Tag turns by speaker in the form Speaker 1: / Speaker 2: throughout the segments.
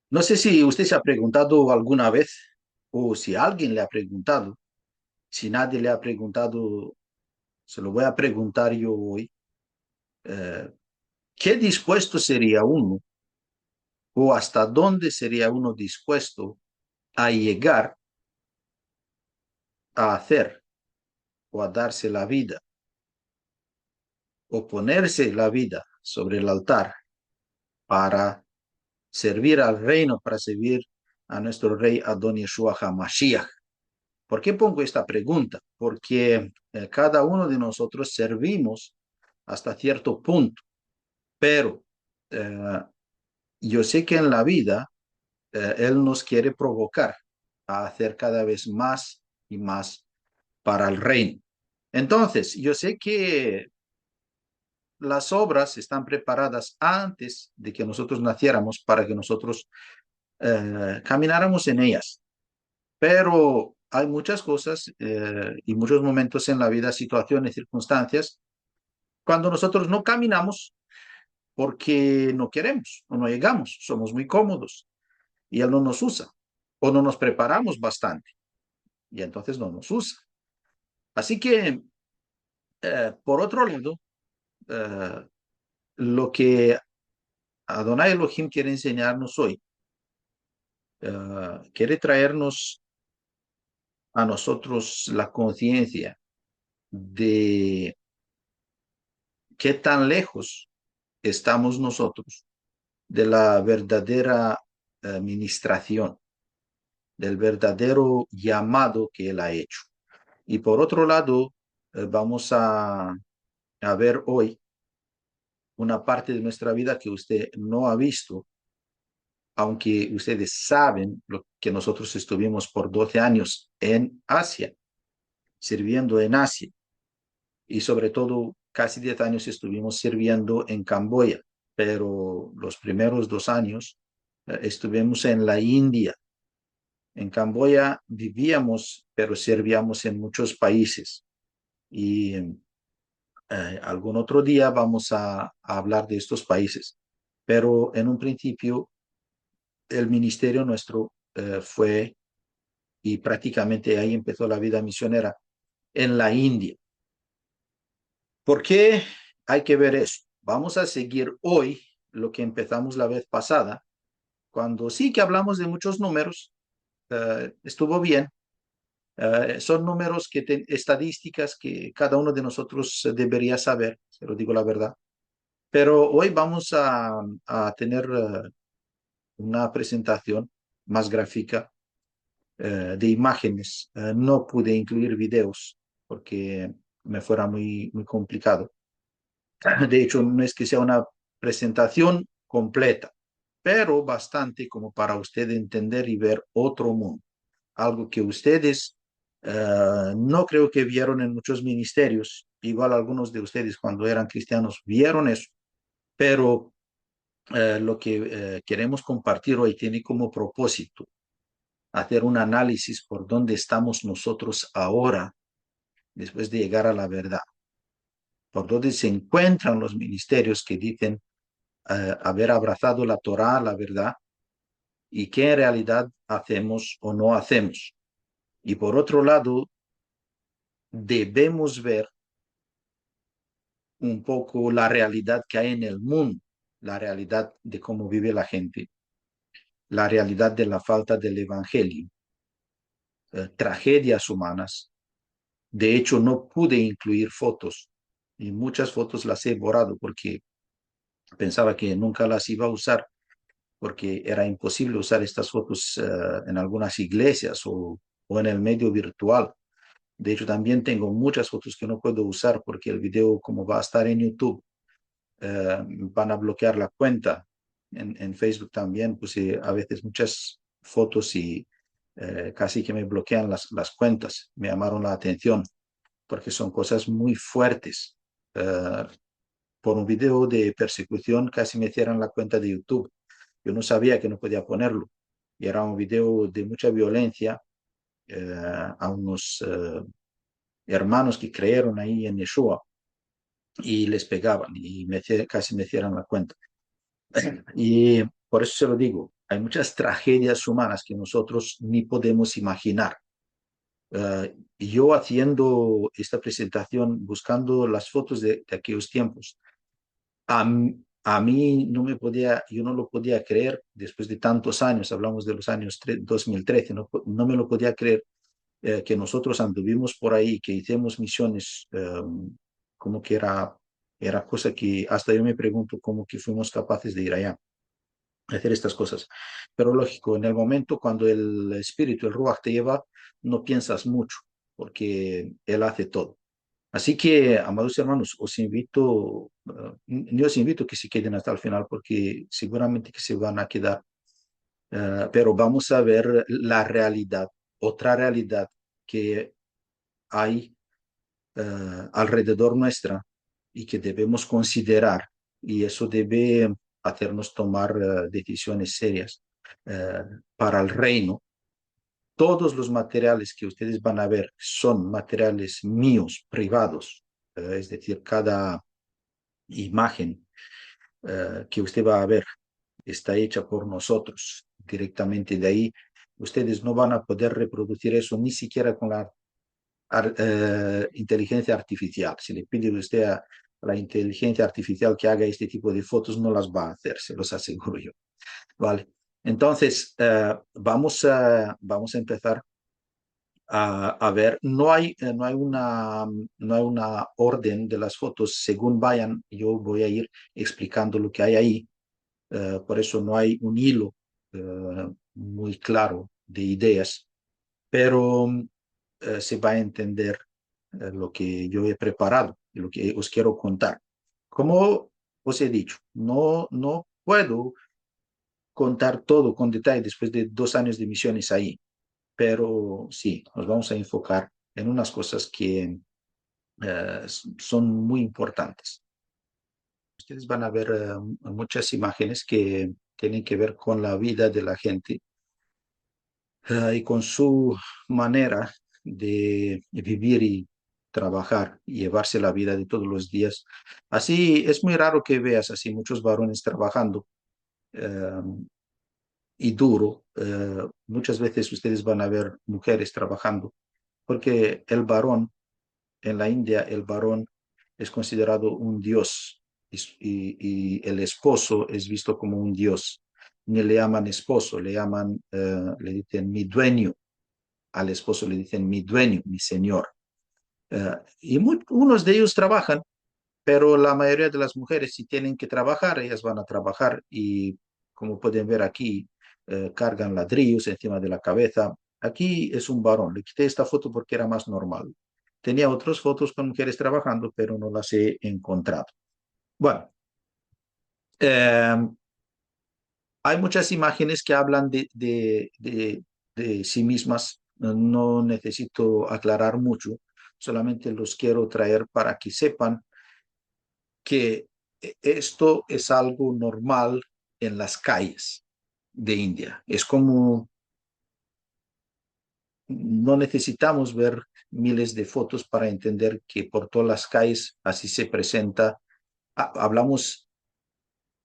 Speaker 1: No sé si usted se ha preguntado alguna vez o si alguien le ha preguntado. Si nadie le ha preguntado, se lo voy a preguntar yo hoy. eh, ¿Qué dispuesto sería uno o hasta dónde sería uno dispuesto a llegar a hacer o a darse la vida o ponerse la vida sobre el altar para servir al reino, para servir a nuestro rey Adon Yeshua HaMashiach? ¿Por qué pongo esta pregunta? Porque cada uno de nosotros servimos hasta cierto punto, pero eh, yo sé que en la vida Él nos quiere provocar a hacer cada vez más y más para el reino. Entonces, yo sé que las obras están preparadas antes de que nosotros naciéramos para que nosotros camináramos en ellas. Pero hay muchas cosas y muchos momentos en la vida, situaciones, circunstancias, cuando nosotros no caminamos porque no queremos o no llegamos, somos muy cómodos y Él no nos usa o no nos preparamos bastante y entonces no nos usa. Así que, por otro lado, eh, lo que Adonai Elohim quiere enseñarnos hoy, quiere traernos a nosotros la conciencia de qué tan lejos estamos nosotros de la verdadera administración, del verdadero llamado que Él ha hecho. Y por otro lado, vamos a ver hoy una parte de nuestra vida que usted no ha visto, aunque ustedes saben lo que nosotros estuvimos por 12 años en Asia, sirviendo en Asia, y sobre todo casi 10 años estuvimos sirviendo en Camboya, pero los primeros 2 años estuvimos en la India. En Camboya vivíamos, pero servíamos en muchos países. Y algún otro día vamos a hablar de estos países. Pero en un principio, el ministerio nuestro fue, y prácticamente ahí empezó la vida misionera, en la India. ¿Por qué hay que ver eso? Vamos a seguir hoy lo que empezamos la vez pasada, cuando sí que hablamos de muchos números, estuvo bien. Son números estadísticas que cada uno de nosotros debería saber, se lo digo la verdad. Pero hoy vamos a tener una presentación más gráfica de imágenes. No pude incluir videos porque me fuera muy complicado. De hecho, no es que sea una presentación completa, pero bastante como para usted entender y ver otro mundo. Algo que ustedes no creo que vieron en muchos ministerios. Igual algunos de ustedes cuando eran cristianos vieron eso, pero lo que queremos compartir hoy tiene como propósito hacer un análisis por dónde estamos nosotros ahora, después de llegar a la verdad, por dónde se encuentran los ministerios que dicen haber abrazado la Torá, la verdad, y qué en realidad hacemos o no hacemos. Y por otro lado, debemos ver un poco la realidad que hay en el mundo, la realidad de cómo vive la gente, la realidad de la falta del evangelio, tragedias humanas. De hecho, no pude incluir fotos y muchas fotos las he borrado porque pensaba que nunca las iba a usar porque era imposible usar estas fotos en algunas iglesias o en el medio virtual. De hecho, también tengo muchas fotos que no puedo usar porque el video, como va a estar en YouTube, van a bloquear la cuenta. En Facebook también puse a veces muchas fotos y casi que me bloquean las cuentas. Me llamaron la atención porque son cosas muy fuertes. Por un video de persecución casi me cierran la cuenta de YouTube. Yo no sabía que no podía ponerlo. Y era un video de mucha violencia a unos hermanos que creyeron ahí en Yeshua y les pegaban y casi me cierran la cuenta. Y por eso se lo digo, hay muchas tragedias humanas que nosotros ni podemos imaginar. Yo haciendo esta presentación, buscando las fotos de aquellos tiempos, a mí no me podía, yo no lo podía creer después de tantos años, hablamos de los años 2013, no me lo podía creer que nosotros anduvimos por ahí, que hicimos misiones, como que era cosa que hasta yo me pregunto cómo que fuimos capaces de ir allá a hacer estas cosas. Pero lógico, en el momento cuando el espíritu, el Ruach te lleva, no piensas mucho, porque Él hace todo. Así que, amados hermanos, yo os invito que se queden hasta el final, porque seguramente que se van a quedar, pero vamos a ver la realidad, otra realidad que hay alrededor nuestra y que debemos considerar, y eso debe hacernos tomar decisiones serias eh, para el reino. Todos los materiales que ustedes van a ver son materiales míos, privados, es decir, cada imagen que usted va a ver está hecha por nosotros directamente de ahí. Ustedes no van a poder reproducir eso ni siquiera con la inteligencia artificial. Si le pide usted a la inteligencia artificial que haga este tipo de fotos, no las va a hacer, se los aseguro yo. ¿Vale? Entonces, vamos a empezar a ver, no hay una orden de las fotos, según vayan, yo voy a ir explicando lo que hay ahí. Por eso no hay un hilo muy claro de ideas, pero se va a entender lo que yo he preparado y lo que os quiero contar. Como os he dicho, no puedo contar todo con detalle después de 2 años de misiones ahí, pero sí, nos vamos a enfocar en unas cosas que son muy importantes. Ustedes van a ver muchas imágenes que tienen que ver con la vida de la gente y con su manera de vivir y trabajar y llevarse la vida de todos los días. Así es muy raro que veas así muchos varones trabajando eh, y duro. Muchas veces ustedes van a ver mujeres trabajando porque el varón en la India, el varón es considerado un dios y el esposo es visto como un dios. Ni le llaman esposo, le dicen mi dueño. Al esposo le dicen mi dueño, mi señor. Y unos de ellos trabajan, pero la mayoría de las mujeres, si tienen que trabajar, ellas van a trabajar y, como pueden ver aquí, cargan ladrillos encima de la cabeza. Aquí es un varón. Le quité esta foto porque era más normal. Tenía otras fotos con mujeres trabajando, pero no las he encontrado. Bueno, eh, hay muchas imágenes que hablan de sí mismas. No necesito aclarar mucho, solamente los quiero traer para que sepan que esto es algo normal en las calles de India. Es como no necesitamos ver miles de fotos para entender que por todas las calles así se presenta. Hablamos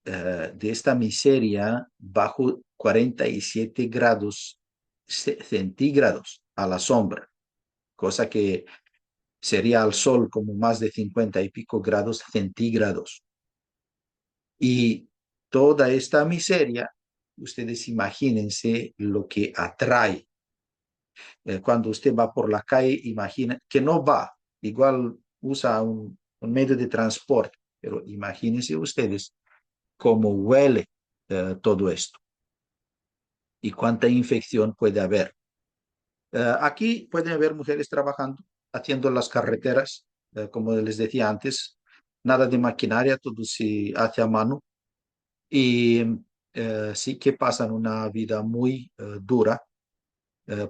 Speaker 1: de esta miseria bajo 47 grados centígrados a la sombra, cosa que sería al sol como más de 50 y pico grados centígrados. Y toda esta miseria, ustedes imagínense lo que atrae. Cuando usted va por la calle, imagina que no va, igual usa un medio de transporte, pero imagínense ustedes cómo huele todo esto y cuánta infección puede haber. Aquí pueden haber mujeres trabajando, haciendo las carreteras, como les decía antes, nada de maquinaria, todo se hace a mano y sí que pasan una vida muy dura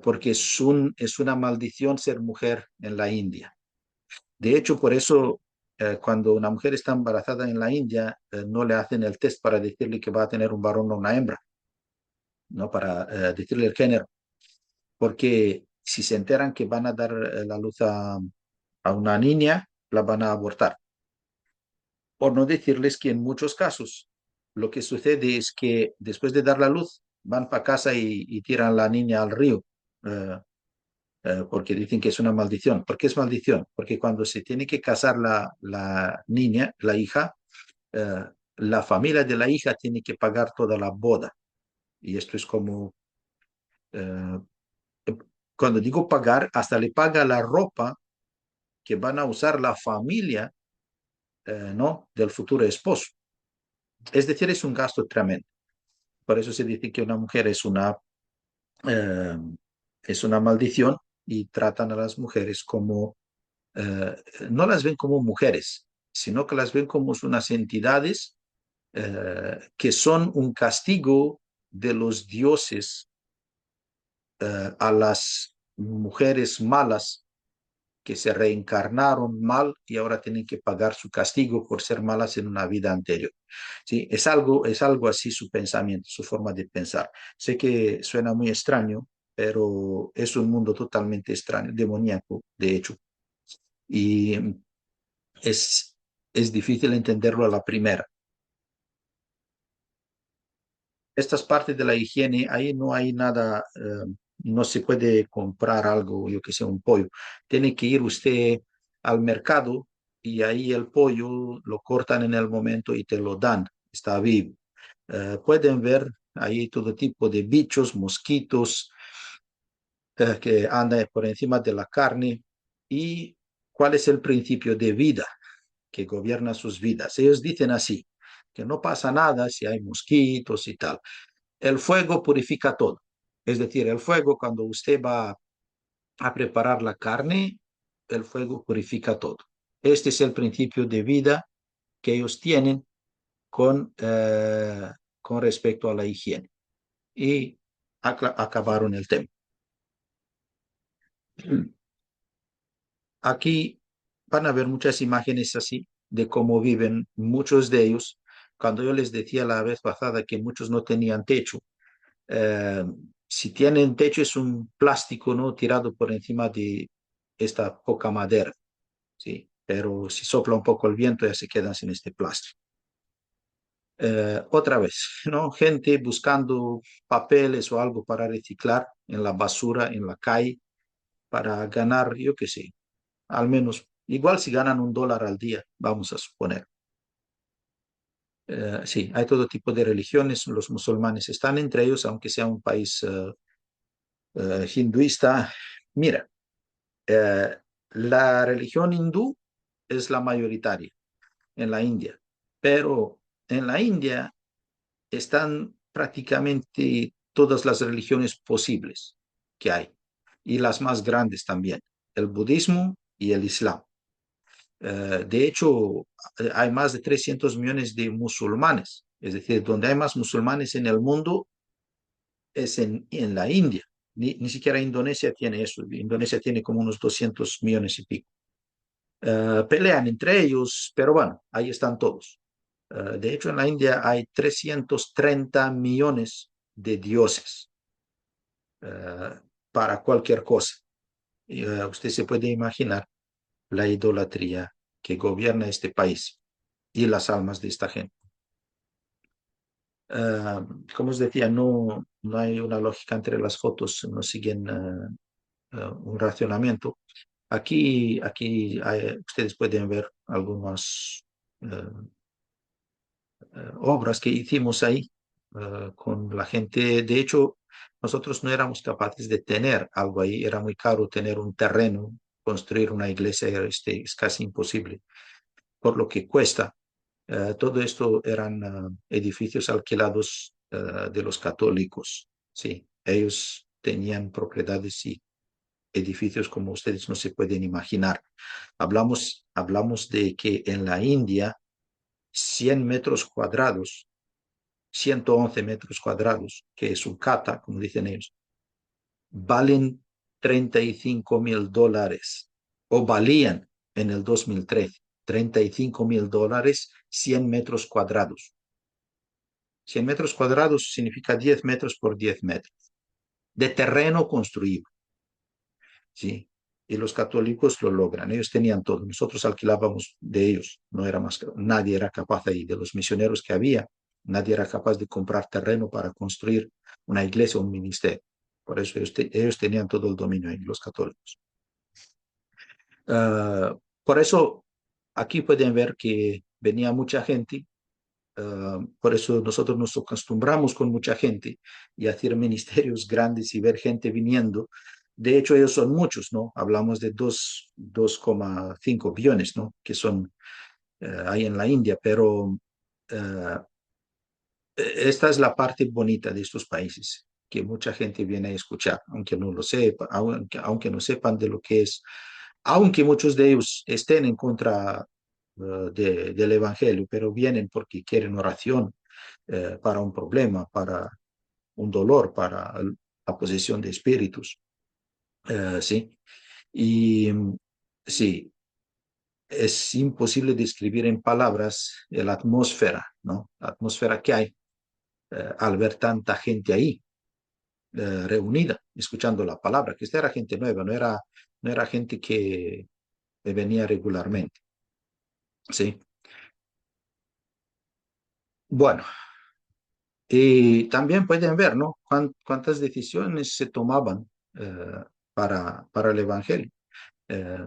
Speaker 1: porque es una maldición ser mujer en la India. De hecho, por eso cuando una mujer está embarazada en la India, no le hacen el test para decirle que va a tener un varón o una hembra, no para decirle el género, porque si se enteran que van a dar la luz a una niña, la van a abortar. Por no decirles que en muchos casos lo que sucede es que después de dar la luz, van para casa y tiran a la niña al río, eh, porque dicen que es una maldición. ¿Por qué es maldición? Porque cuando se tiene que casar la niña, la hija, eh, la familia de la hija tiene que pagar toda la boda. Y esto es como, eh, cuando digo pagar, hasta le paga la ropa que van a usar la familia, ¿no? Del futuro esposo. Es decir, es un gasto tremendo. Por eso se dice que una mujer eh, es una maldición y tratan a las mujeres como, eh, no las ven como mujeres, sino que las ven como unas entidades que son un castigo de los dioses a las mujeres malas que se reencarnaron mal y ahora tienen que pagar su castigo por ser malas en una vida anterior. Sí, es algo así su pensamiento, su forma de pensar. Sé que suena muy extraño, pero es un mundo totalmente extraño, demoníaco, de hecho, y es, es difícil entenderlo a la primera. Estas partes de la higiene, ahí no hay nada, no se puede comprar algo, yo que sé, un pollo. Tiene que ir usted al mercado y ahí el pollo lo cortan en el momento y te lo dan, está vivo. Pueden ver ahí todo tipo de bichos, mosquitos que andan por encima de la carne y cuál es el principio de vida que gobierna sus vidas. Ellos dicen así, que no pasa nada si hay mosquitos y tal. El fuego purifica todo. Es decir, el fuego, cuando usted va a preparar la carne, el fuego purifica todo. Este es el principio de vida que ellos tienen con respecto a la higiene. Y acabaron el tema. Aquí van a ver muchas imágenes así de cómo viven muchos de ellos. Cuando yo les decía la vez pasada que muchos no tenían techo, eh, si tienen techo es un plástico, ¿no? Tirado por encima de esta poca madera, ¿sí? Pero si sopla un poco el viento ya se quedan sin este plástico. Otra vez, ¿no? Gente buscando papeles o algo para reciclar en la basura, en la calle, para ganar, yo qué sé, al menos, igual si ganan $1 al día, vamos a suponer. Sí, hay todo tipo de religiones, los musulmanes están entre ellos, aunque sea un país hinduista. Mira, eh, la religión hindú es la mayoritaria en la India, pero en la India están prácticamente todas las religiones posibles que hay y las más grandes también, el budismo y el islam. De hecho, hay más de 300 millones de musulmanes, es decir, donde hay más musulmanes en el mundo es en la India. Ni siquiera Indonesia tiene eso. Indonesia tiene como unos 200 millones y pico. Pelean entre ellos, pero bueno, ahí están todos. De hecho, en la India hay 330 millones de dioses uh, para cualquier cosa. Y, usted se puede imaginar la idolatría que gobierna este país y las almas de esta gente. Como os decía, no hay una lógica entre las fotos, no siguen un racionamiento. Aquí ustedes pueden ver algunas obras que hicimos ahí con la gente. De hecho, nosotros no éramos capaces de tener algo ahí, era muy caro tener un terreno, construir una iglesia, es casi imposible, por lo que cuesta. Todo esto eran edificios alquilados de los católicos. Sí, ellos tenían propiedades y edificios como ustedes no se pueden imaginar. Hablamos de que en la India 100 metros cuadrados, 111 metros cuadrados, que es un kata, como dicen ellos, valen $35,000 o valían en el 2013 $35,000, 100 metros cuadrados. 100 metros cuadrados significa 10 metros por 10 metros de terreno construido. ¿Sí? Y los católicos lo logran. Ellos tenían todo. Nosotros alquilábamos de ellos. No era más, nadie era capaz ahí, de los misioneros que había, nadie era capaz de comprar terreno para construir una iglesia, un ministerio. Por eso ellos tenían todo el dominio ahí, los católicos. Por eso aquí pueden ver que venía mucha gente. Por eso nosotros nos acostumbramos con mucha gente y hacer ministerios grandes y ver gente viniendo. De hecho, ellos son muchos, ¿no? Hablamos de 2,5 billones, ¿no? Que son ahí en la India, pero uh, esta es la parte bonita de estos países, que mucha gente viene a escuchar, aunque no lo sepa, aunque no sepan de lo que es, aunque muchos de ellos estén en contra del Evangelio, pero vienen porque quieren oración para un problema, para un dolor, para la posesión de espíritus. Sí, y sí, es imposible describir en palabras la atmósfera, ¿no? La atmósfera que hay al ver tanta gente ahí reunida, escuchando la palabra, que esta era gente nueva, no era gente que venía regularmente. Sí. Bueno, y también pueden ver, ¿no? Cuántas decisiones se tomaban para el Evangelio eh,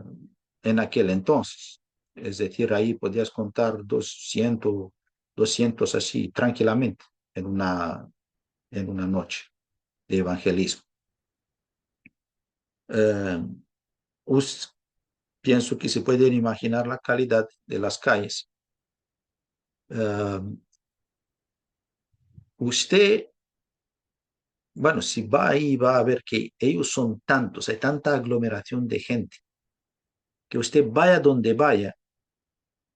Speaker 1: en aquel entonces. Es decir, ahí podías contar 200 así tranquilamente en una noche de evangelismo. Eh, us- Pienso que se pueden imaginar la calidad de las calles. Eh, Usted, bueno, si va ahí, va a ver que ellos son tantos, hay tanta aglomeración de gente, que usted vaya donde vaya,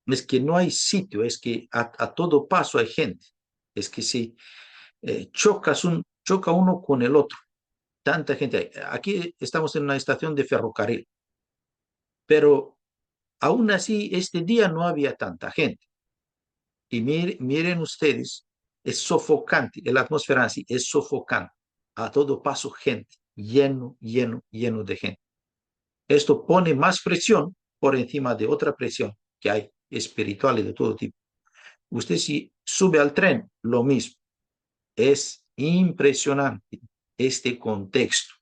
Speaker 1: es que no hay sitio, es que a todo paso hay gente, es que si choca uno con el otro, tanta gente hay. Aquí estamos en una estación de ferrocarril, pero aún así este día no había tanta gente. Y miren ustedes, es sofocante, la atmósfera así es sofocante. A todo paso gente, lleno, lleno, lleno de gente. Esto pone más presión por encima de otra presión que hay espiritual y de todo tipo. Usted si sube al tren, lo mismo. Es impresionante este contexto.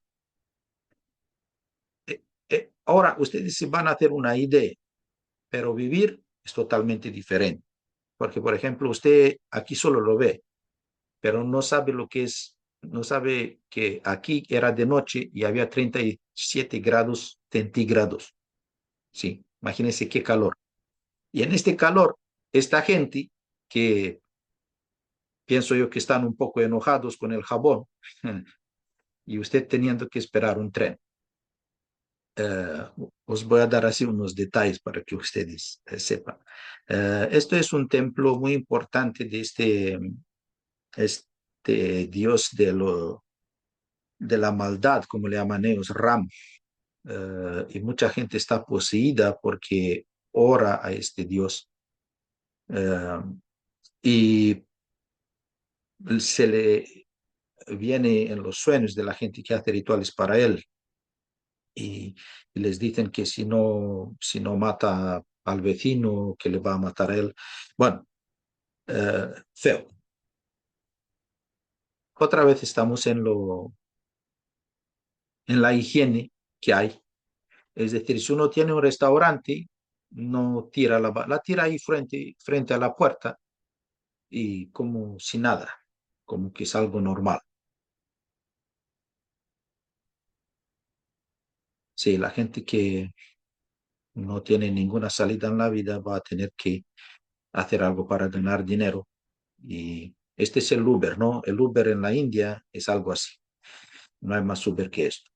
Speaker 1: Ahora, ustedes se van a hacer una idea, pero vivir es totalmente diferente. Porque, por ejemplo, usted aquí solo lo ve, pero no sabe lo que es, no sabe que aquí era de noche y había 37 grados centígrados. Sí, imagínense qué calor. Y en este calor, esta gente que pienso yo que están un poco enojados con el jabón y usted teniendo que esperar un tren. Eh, Os voy a dar así unos detalles para que ustedes sepan. Esto es un templo muy importante de este dios de la maldad, como le llaman ellos, Ram. Y mucha gente está poseída porque ora a este dios. Eh, y se le viene en los sueños de la gente que hace rituales para él y les dicen que si no mata al vecino, que le va a matar a él. Bueno, feo. Otra vez estamos en la higiene que hay. Es decir, si uno tiene un restaurante, no tira la tira ahí frente a la puerta y como si nada, como que es algo normal. Sí, la gente que no tiene ninguna salida en la vida va a tener que hacer algo para ganar dinero. Y este es el Uber, ¿no? El Uber en la India es algo así. No hay más Uber que esto.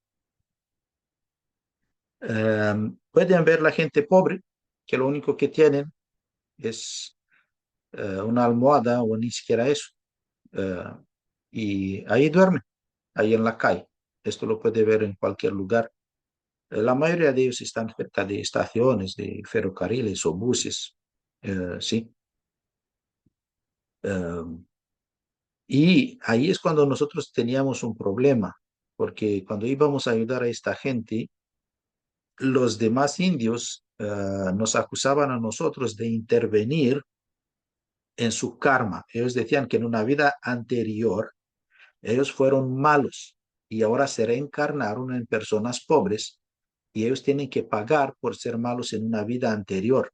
Speaker 1: Pueden ver la gente pobre, que lo único que tienen es una almohada o ni siquiera eso. Eh, y ahí duermen, ahí en la calle. Esto lo puede ver en cualquier lugar. La mayoría de ellos están cerca de estaciones, de ferrocarriles o buses. Sí. Eh, y ahí es cuando nosotros teníamos un problema, porque cuando íbamos a ayudar a esta gente, los demás indios nos acusaban a nosotros de intervenir en su karma. Ellos decían que en una vida anterior Ellos fueron malos y ahora se reencarnaron en personas pobres y ellos tienen que pagar por ser malos en una vida anterior.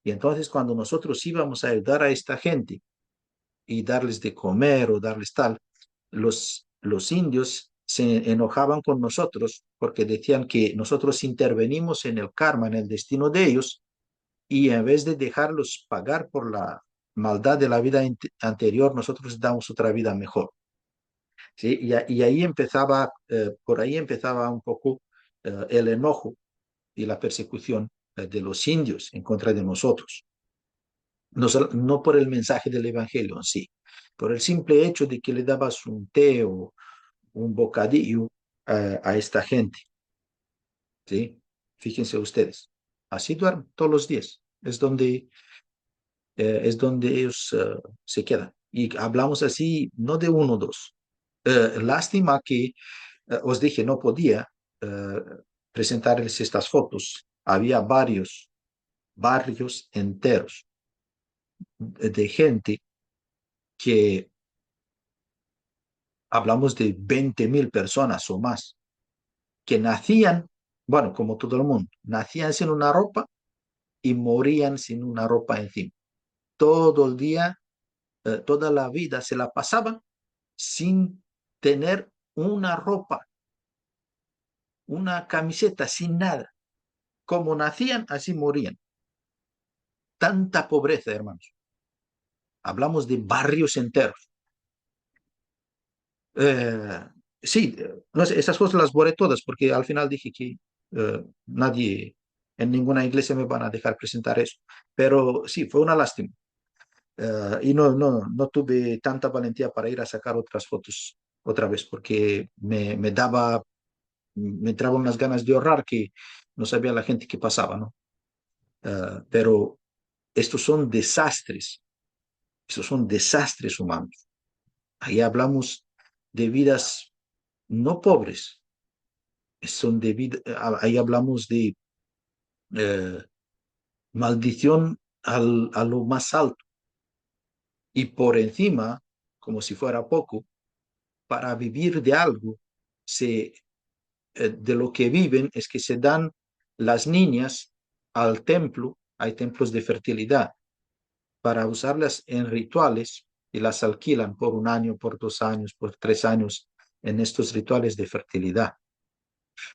Speaker 1: Y entonces cuando nosotros íbamos a ayudar a esta gente y darles de comer o darles tal, los indios se enojaban con nosotros porque decían que nosotros intervenimos en el karma, en el destino de ellos, y en vez de dejarlos pagar por la maldad de la vida anterior, nosotros damos otra vida mejor. ¿Sí? Y ahí empezaba, por ahí empezaba un poco el enojo y la persecución de los indios en contra de nosotros. No, no por el mensaje del evangelio en sí, por el simple hecho de que le dabas un té o un bocadillo a esta gente. ¿Sí? Fíjense ustedes, así duermen todos los días. Es donde ellos se quedan. Y hablamos así, no de uno o dos. Lástima que os dije, no podía eh, presentarles estas fotos. Había varios barrios enteros de gente que hablamos de 20.000 personas o más, que nacían, bueno, como todo el mundo, nacían sin una ropa y morían sin una ropa encima. Todo el día, toda la vida se la pasaban sin tener una ropa, una camiseta, sin nada. Como nacían, así morían. Tanta pobreza, hermanos. Hablamos de barrios enteros. Eh, sí, no sé, esas cosas las borré todas porque al final dije que nadie en ninguna iglesia me van a dejar presentar eso. Pero sí, fue una lástima. Y no tuve tanta valentía para ir a sacar otras fotos otra vez porque me entraban unas ganas de ahorrar que no sabía la gente que pasaba, ¿no? Pero estos son desastres humanos. Ahí hablamos de vidas no pobres, ahí hablamos de eh, maldición a lo más alto y por encima, como si fuera poco, para vivir de algo, de lo que viven es que se dan las niñas al templo, hay templos de fertilidad, para usarlas en rituales y las alquilan por un año, por 2 años, por 3 años en estos rituales de fertilidad.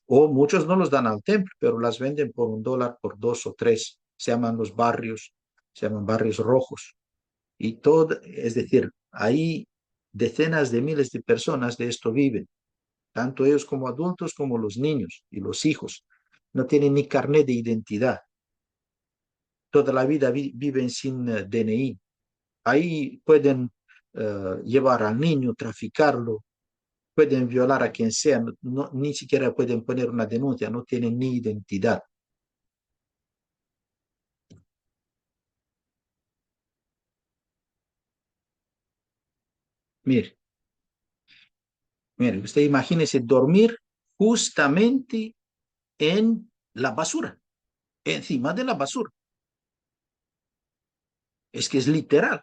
Speaker 1: O muchos no los dan al templo, pero las venden por $1, por 2 o 3. Se llaman los barrios, se llaman barrios rojos. Y todo, es decir, ahí decenas de miles de personas de esto viven, tanto ellos como adultos como los niños y los hijos. No tienen ni carnet de identidad. Toda la vida viven sin DNI. Ahí pueden llevar al niño, traficarlo, pueden violar a quien sea, ni siquiera pueden poner una denuncia, no tienen ni identidad. Mire, mire, usted imagínese dormir justamente en la basura, encima de la basura. Es que es literal.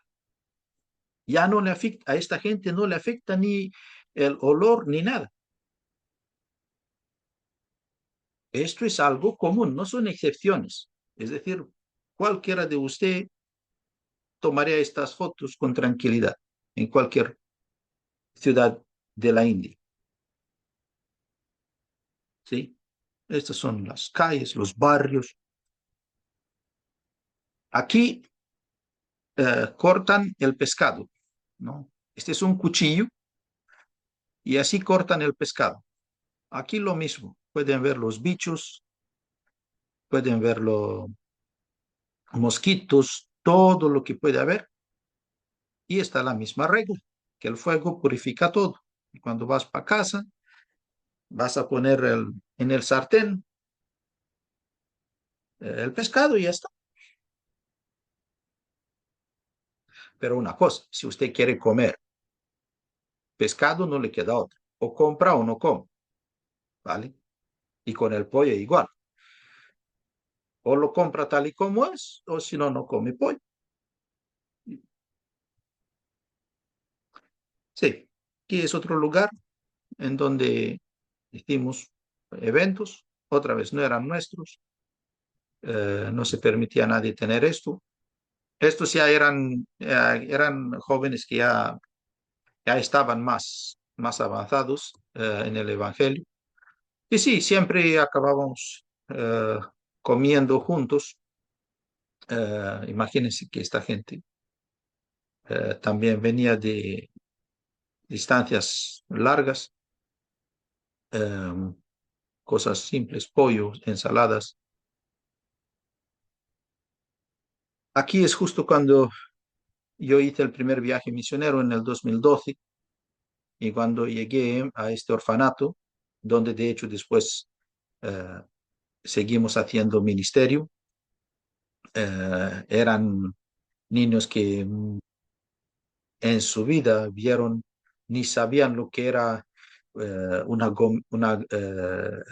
Speaker 1: Ya no le afecta, a esta gente no le afecta ni el olor ni nada. Esto es algo común, no son excepciones. Es decir, cualquiera de usted tomaría estas fotos con tranquilidad en cualquier ciudad de la India. ¿Sí? Estas son las calles, los barrios. Aquí cortan el pescado, ¿no? Este es un cuchillo y así cortan el pescado. Aquí lo mismo. Pueden ver los bichos, pueden ver los mosquitos, todo lo que puede haber. Y está la misma regla, que el fuego purifica todo. Y cuando vas para casa, vas a poner en el sartén el pescado y ya está. Pero una cosa, si usted quiere comer pescado, no le queda otra. O compra o no come, ¿vale? Y con el pollo igual. O lo compra tal y como es, o si no, no come pollo. Sí, Aquí es otro lugar en donde hicimos eventos, otra vez no eran nuestros, no se permitía a nadie tener esto. Estos ya eran jóvenes que ya estaban más avanzados en el Evangelio. Y sí, siempre acabábamos comiendo juntos. Imagínense que esta gente también venía de distancias largas, eh, cosas simples, pollo, ensaladas. Aquí es justo cuando yo hice el primer viaje misionero en el 2012 y cuando llegué a este orfanato, donde de hecho después eh, seguimos haciendo ministerio, eran niños que en su vida vieron ni sabían lo que era una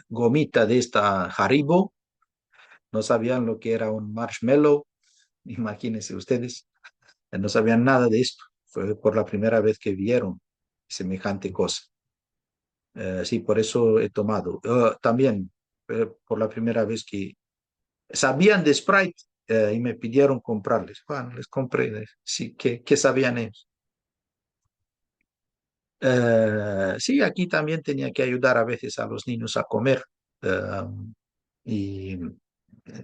Speaker 1: gomita de esta Haribo, no sabían lo que era un marshmallow, imagínense ustedes, no sabían nada de esto. Fue por la primera vez que vieron semejante cosa. Sí, por eso he tomado. También por la primera vez que sabían de Sprite y me pidieron comprarles. Bueno, les compré. Sí, ¿qué sabían ellos? Sí, aquí también tenía que ayudar a veces a los niños a comer. eh, y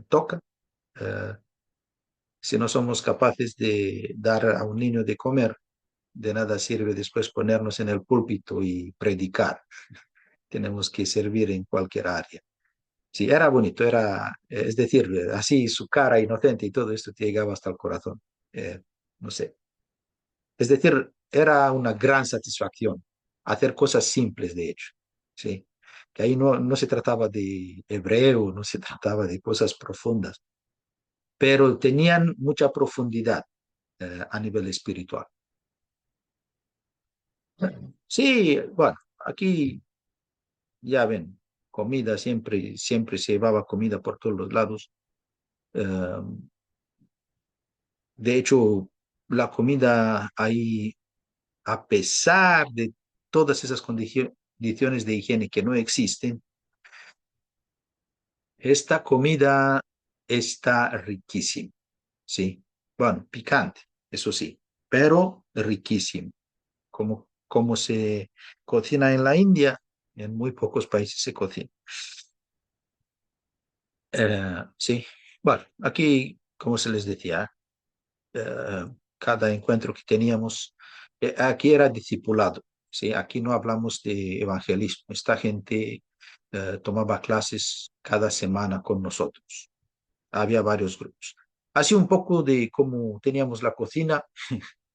Speaker 1: toca. eh, si no somos capaces de dar a un niño de comer, de nada sirve después ponernos en el púlpito y predicar. Tenemos que servir en cualquier área. Sí, era bonito, es decir, así su cara inocente y todo esto te llegaba hasta el corazón. No sé. Es decir, era una gran satisfacción hacer cosas simples, de hecho. Sí. Que ahí no se trataba de hebreo, no se trataba de cosas profundas, pero tenían mucha profundidad a nivel espiritual. Sí, bueno, aquí ya ven, comida siempre se llevaba comida por todos los lados. Eh, de hecho, la comida ahí, a pesar de todas esas condiciones de higiene que no existen, esta comida está riquísima, ¿sí? Bueno, picante, eso sí, pero riquísimo. Como se cocina en la India, en muy pocos países se cocina. Sí, bueno, aquí, como se les decía, eh, cada encuentro que teníamos, aquí era discipulado, ¿sí? Aquí no hablamos de evangelismo. Esta gente tomaba clases cada semana con nosotros. Había varios grupos. Así un poco de cómo teníamos la cocina,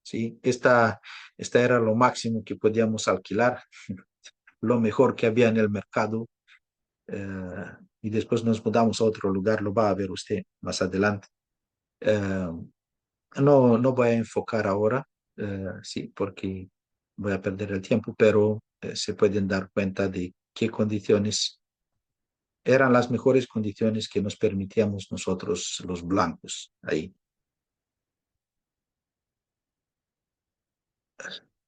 Speaker 1: ¿sí? Esta era lo máximo que podíamos alquilar, lo mejor que había en el mercado. eh, y después nos mudamos a otro lugar, lo va a ver usted más adelante. Eh, no voy a enfocar ahora, sí, porque voy a perder el tiempo, pero se pueden dar cuenta de qué condiciones eran las mejores condiciones que nos permitíamos nosotros los blancos ahí.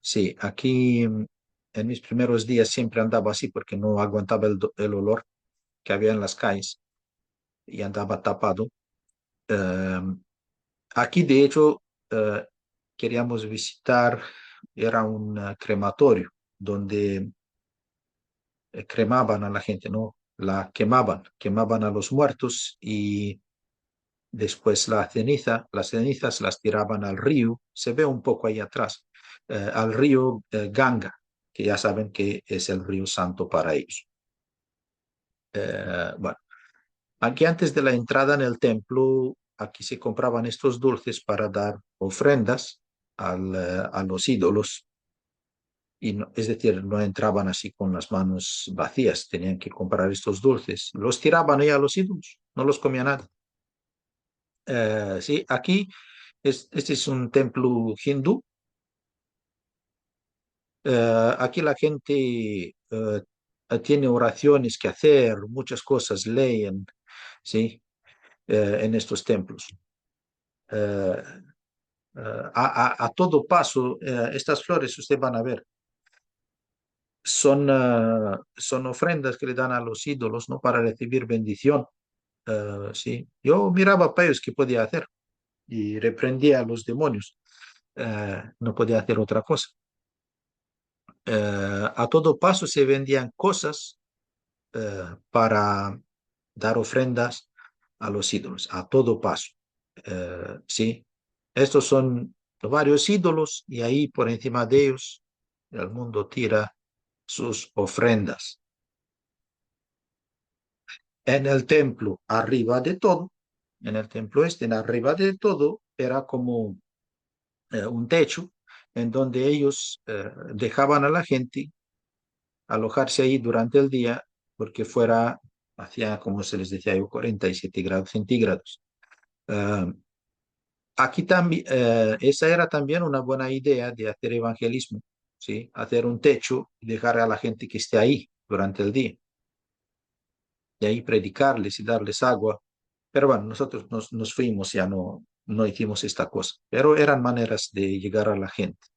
Speaker 1: Sí, aquí en mis primeros días siempre andaba así porque no aguantaba el olor que había en las calles y andaba tapado. Eh, Aquí, de hecho, queríamos visitar, era un crematorio donde cremaban a la gente, ¿no? Quemaban a los muertos y después las cenizas las tiraban al río, se ve un poco ahí atrás, al río Ganga, que ya saben que es el río santo para ellos. Bueno, aquí antes de la entrada en el templo, aquí se compraban estos dulces para dar ofrendas a los ídolos. Y es decir, no entraban así con las manos vacías, tenían que comprar estos dulces. Los tiraban ahí a los ídolos, no los comía nada. Sí, aquí este es un templo hindú. Aquí la gente tiene oraciones que hacer, muchas cosas leen, ¿sí? En estos templos. Eh, a todo paso, estas flores usted van a ver. son ofrendas que le dan a los ídolos, ¿no? Para recibir bendición. Sí, yo miraba para ellos qué podía hacer y reprendía a los demonios. No podía hacer otra cosa. A todo paso se vendían cosas para dar ofrendas a los ídolos, a todo paso. Sí, estos son varios ídolos y ahí por encima de ellos el mundo tira sus ofrendas. En el templo, arriba de todo, en el templo este, en arriba de todo, era como un techo en donde ellos dejaban a la gente alojarse ahí durante el día porque fuera hacia, como se les decía yo, 47 grados centígrados. Uh, Aquí también, esa era también una buena idea de hacer evangelismo, ¿sí? Hacer un techo y dejar a la gente que esté ahí durante el día y ahí predicarles y darles agua. Pero bueno, nosotros nos fuimos, ya no hicimos esta cosa, pero eran maneras de llegar a la gente.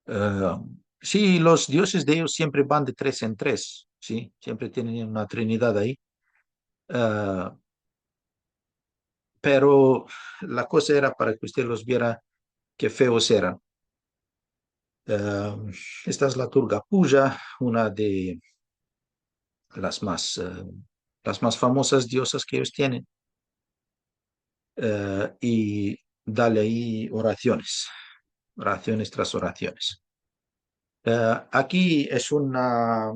Speaker 1: Uh, sí, los dioses de ellos siempre van de tres en tres, ¿sí? Siempre tienen una trinidad ahí. Uh, pero la cosa era para que usted los viera qué feos eran. Uh, Esta es la Turga Puja, una de las las más famosas diosas que ellos tienen. Y dale ahí oraciones, oraciones tras oraciones. Aquí es una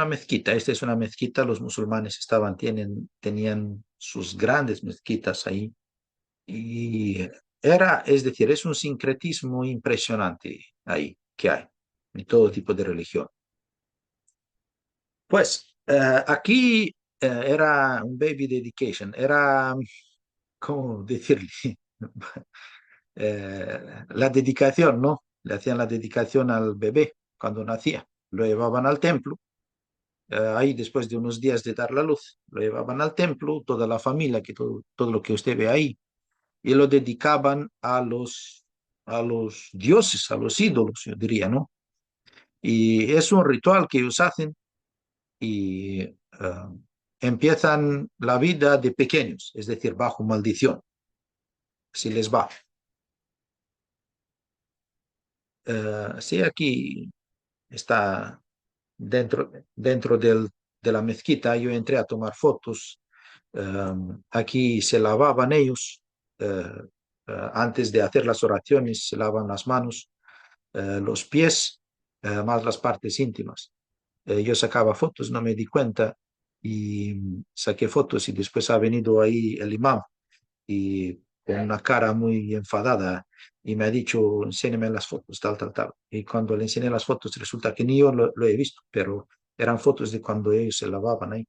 Speaker 1: mezquita, esta es una mezquita, los musulmanes tenían sus grandes mezquitas ahí y es decir, es un sincretismo impresionante ahí que hay, de todo tipo de religión. Pues aquí era un baby dedication, era, ¿cómo decirle? La dedicación, ¿no? Le hacían la dedicación al bebé cuando nacía. Lo llevaban al templo, ahí después de unos días de dar la luz, lo llevaban al templo, toda la familia, todo lo que usted ve ahí, y lo dedicaban a los dioses, a los ídolos, yo diría, ¿no? Y es un ritual que ellos hacen y empiezan la vida de pequeños, es decir, bajo maldición, si les va. Sí, aquí está dentro de la mezquita, yo entré a tomar fotos. Aquí se lavaban ellos, antes de hacer las oraciones, se lavan las manos, los pies, más las partes íntimas. Yo sacaba fotos, no me di cuenta y saqué fotos y después ha venido ahí el imam y con una cara muy enfadada y me ha dicho, enséñame las fotos, tal, tal, tal. Y cuando le enseñé las fotos resulta que ni yo lo he visto, pero eran fotos de cuando ellos se lavaban ahí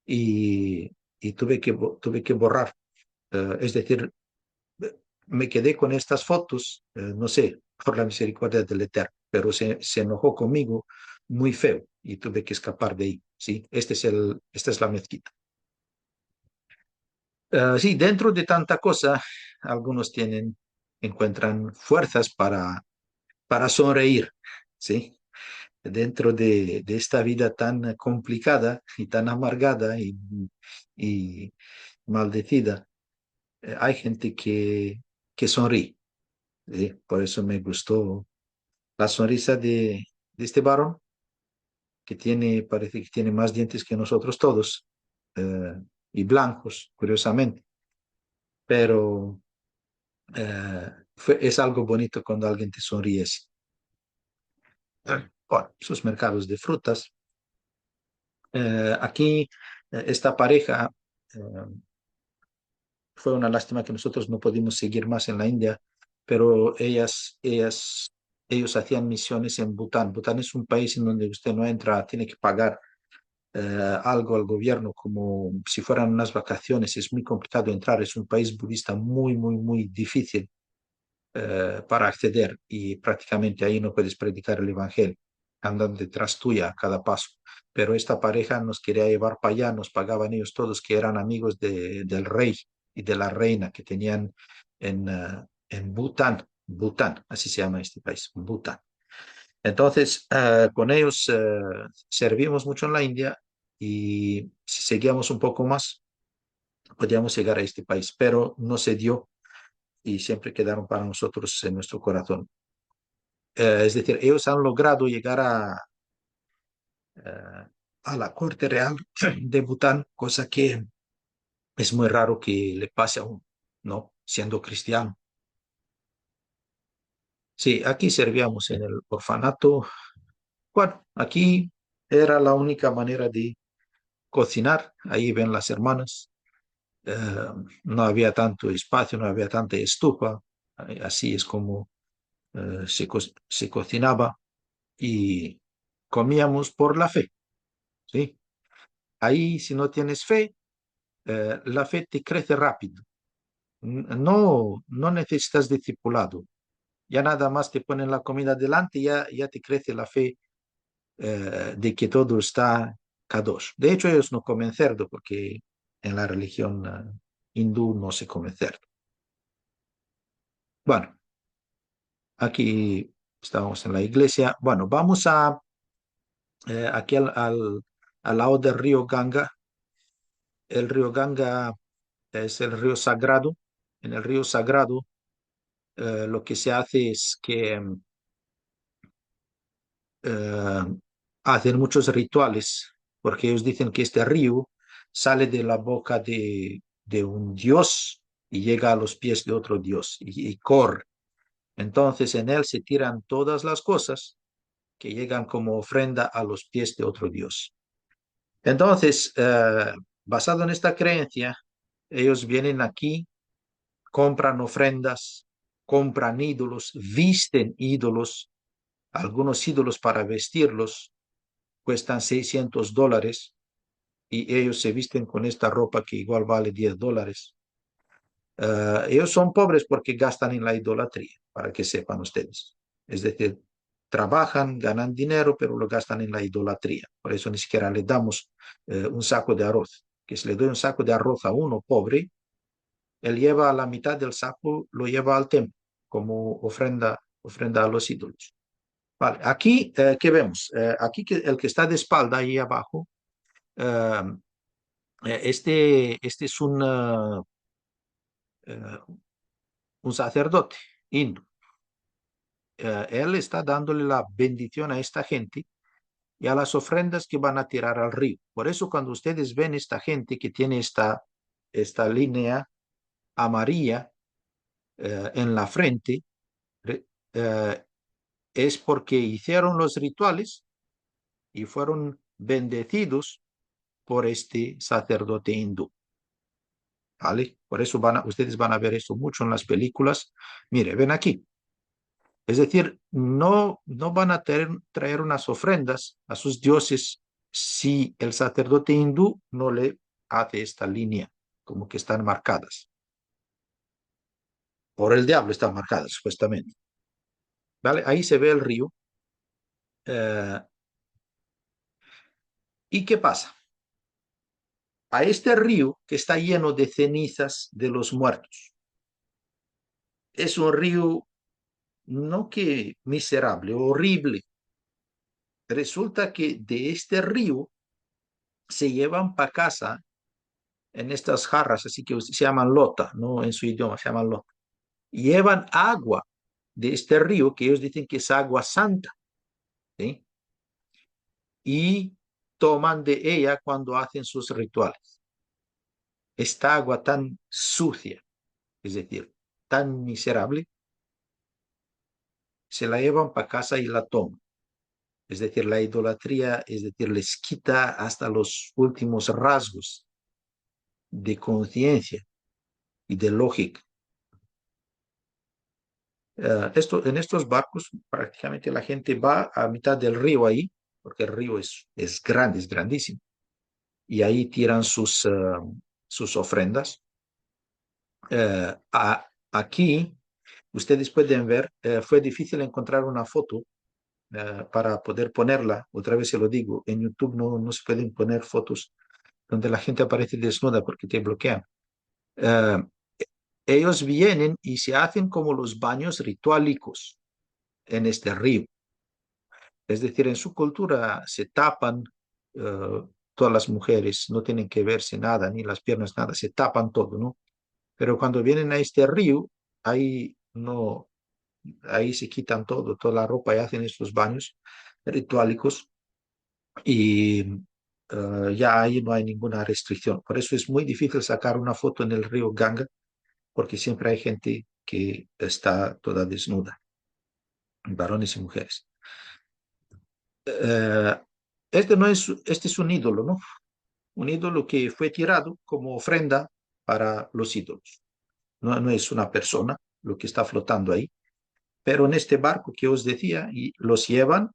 Speaker 1: y tuve que borrar. Es decir, me quedé con estas fotos, no sé, por la misericordia del Eterno, pero se enojó conmigo muy feo y tuve que escapar de ahí. Sí, esta es la mezquita. Sí, dentro de tanta cosa, algunos encuentran fuerzas para sonreír, ¿sí? Dentro de esta vida tan complicada y tan amargada y maldecida, hay gente que sonríe, ¿sí? Por eso me gustó la sonrisa de este varón, parece que tiene más dientes que nosotros todos, eh, y blancos, curiosamente, pero es algo bonito cuando alguien te sonríe así. Bueno, sus mercados de frutas. Aquí, esta pareja, eh, fue una lástima que nosotros no pudimos seguir más en la India, pero ellos hacían misiones en Bután. Bután es un país en donde usted no entra, tiene que pagar algo al gobierno como si fueran unas vacaciones. Es muy complicado entrar, es un país budista muy, muy, muy difícil para acceder y prácticamente ahí no puedes predicar el evangelio. Andan detrás tuya a cada paso. Pero esta pareja nos quería llevar para allá, nos pagaban ellos todos que eran amigos del rey y de la reina que tenían en Bután. Bután, así se llama este país, Bután. Entonces, con ellos servimos mucho en la India y si seguíamos un poco más, podíamos llegar a este país, pero no se dio y siempre quedaron para nosotros en nuestro corazón. Es decir, ellos han logrado llegar a la corte real de Bután, cosa que es muy raro que le pase a uno, ¿no? Siendo cristiano. Sí, aquí servíamos en el orfanato. Bueno, aquí era la única manera de cocinar. Ahí ven las hermanas. Eh, no había tanto espacio, no había tanta estufa. Así es como se cocinaba y comíamos por la fe, ¿sí? Ahí, si no tienes fe, la fe te crece rápido. No necesitas discipulado. Ya nada más te ponen la comida delante, ya te crece la fe de que todo está kadosh. De hecho, ellos no comen cerdo porque en la religión hindú no se come cerdo. Bueno, aquí estamos en la iglesia. Bueno, vamos aquí al lado del río Ganga. El río Ganga es el río sagrado. En el río sagrado lo que se hace es que eh, hacen muchos rituales, porque ellos dicen que este río sale de la boca de un dios y llega a los pies de otro dios y corre. Entonces en él se tiran todas las cosas que llegan como ofrenda a los pies de otro dios. Entonces, basado en esta creencia, ellos vienen aquí, compran ofrendas, compran ídolos, visten ídolos, algunos ídolos para vestirlos cuestan $600 y ellos se visten con esta ropa que igual vale $10. Ellos son pobres porque gastan en la idolatría, para que sepan ustedes. Es decir, trabajan, ganan dinero, pero lo gastan en la idolatría. Por eso ni siquiera le damos un saco de arroz. Que si le doy un saco de arroz a uno pobre, él lleva la mitad del saco, lo lleva al templo como ofrenda a los ídolos. Vale, aquí, ¿qué vemos? Aquí el que está de espalda ahí abajo, eh, este es un sacerdote hindú. Él está dándole la bendición a esta gente y a las ofrendas que van a tirar al río. Por eso cuando ustedes ven esta gente que tiene esta línea amarilla en la frente, eh, es porque hicieron los rituales y fueron bendecidos por este sacerdote hindú. ¿Vale? Por eso ustedes van a ver esto mucho en las películas. Mire, ven aquí. Es decir, no van a traer unas ofrendas a sus dioses si el sacerdote hindú no le hace esta línea, como que están marcadas. Por el diablo están marcadas, supuestamente. ¿Vale? Ahí se ve el río. Eh, ¿Y qué pasa? A este río que está lleno de cenizas de los muertos. Es un río, no que miserable, horrible. Resulta que de este río se llevan para casa en estas jarras, así que se llaman lota, ¿no? En su idioma se llaman lota. Llevan agua de este río que ellos dicen que es agua santa, ¿sí? Y toman de ella cuando hacen sus rituales. Esta agua tan sucia, es decir, tan miserable, se la llevan para casa y la toman. Es decir, la idolatría, es decir, les quita hasta los últimos rasgos de conciencia y de lógica. En estos barcos prácticamente la gente va a mitad del río ahí, porque el río es grande, es grandísimo, y ahí tiran sus ofrendas. Aquí, ustedes pueden ver, fue difícil encontrar una foto para poder ponerla, otra vez se lo digo, en YouTube no se pueden poner fotos donde la gente aparece desnuda porque te bloquean. Eh, ellos vienen y se hacen como los baños rituálicos en este río. Es decir, en su cultura se tapan todas las mujeres, no tienen que verse nada, ni las piernas, nada, se tapan todo, ¿no? Pero cuando vienen a este río, ahí no, ahí se quitan todo, toda la ropa y hacen estos baños rituálicos y ya ahí no hay ninguna restricción. Por eso es muy difícil sacar una foto en el río Ganga, porque siempre hay gente que está toda desnuda, varones y mujeres. Eh, este no es, este es un ídolo, ¿no? Un ídolo que fue tirado como ofrenda para los ídolos. No, no es una persona lo que está flotando ahí, pero en este barco que os decía, y los llevan,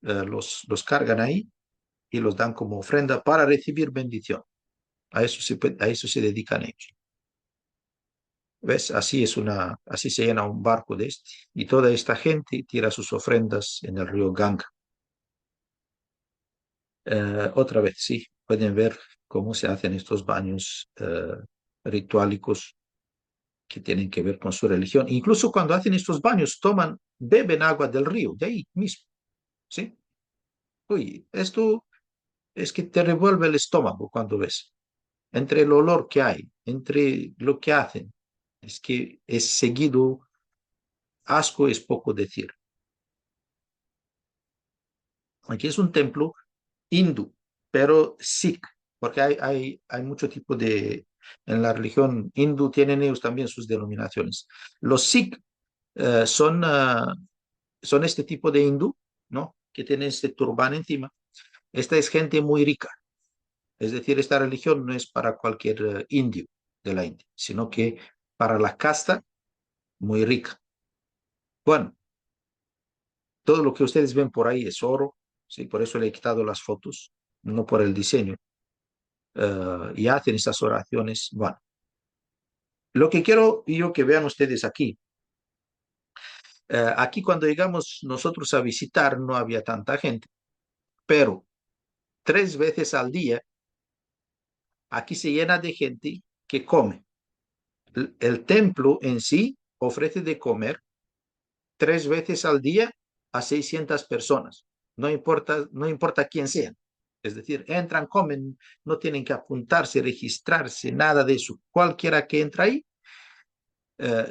Speaker 1: los cargan ahí y los dan como ofrenda para recibir bendición. A eso se dedican ellos. ¿Ves? Así se llena un barco de este. Y toda esta gente tira sus ofrendas en el río Ganga. Otra vez, sí, pueden ver cómo se hacen estos baños rituálicos que tienen que ver con su religión. Incluso cuando hacen estos baños, beben agua del río, de ahí mismo, ¿sí? Uy, esto es que te revuelve el estómago cuando ves, entre el olor que hay, entre lo que hacen, es que es seguido, asco es poco decir. Aquí es un templo hindú, pero sikh, porque hay mucho tipo en la religión hindú tienen ellos también sus denominaciones. Los sikh son este tipo de hindú, ¿no? Que tienen este turbán encima. Esta es gente muy rica, es decir, esta religión no es para cualquier indio de la India, sino que para la casta muy rica. Bueno, todo lo que ustedes ven por ahí es oro, ¿sí? Por eso le he quitado las fotos, no por el diseño. Y hacen estas oraciones. Bueno, lo que quiero yo que vean ustedes aquí, aquí cuando llegamos nosotros a visitar no había tanta gente, pero 3 veces al día aquí se llena de gente que come. El templo en sí ofrece de comer 3 veces al día a 600 personas, no importa quién sean. Es decir, entran, comen, no tienen que apuntarse, registrarse, nada de eso. Cualquiera que entra ahí,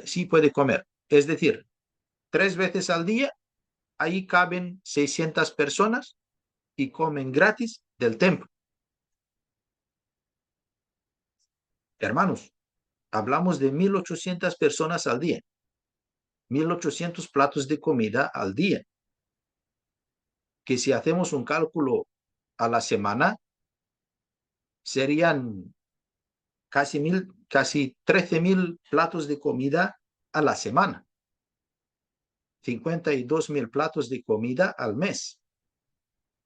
Speaker 1: sí puede comer. Es decir, 3 veces al día, ahí caben 600 personas y comen gratis del templo. Hermanos, hablamos de 1.800 personas al día, 1.800 platos de comida al día, que si hacemos un cálculo a la semana, serían casi 13.000 platos de comida a la semana, 52.000 platos de comida al mes,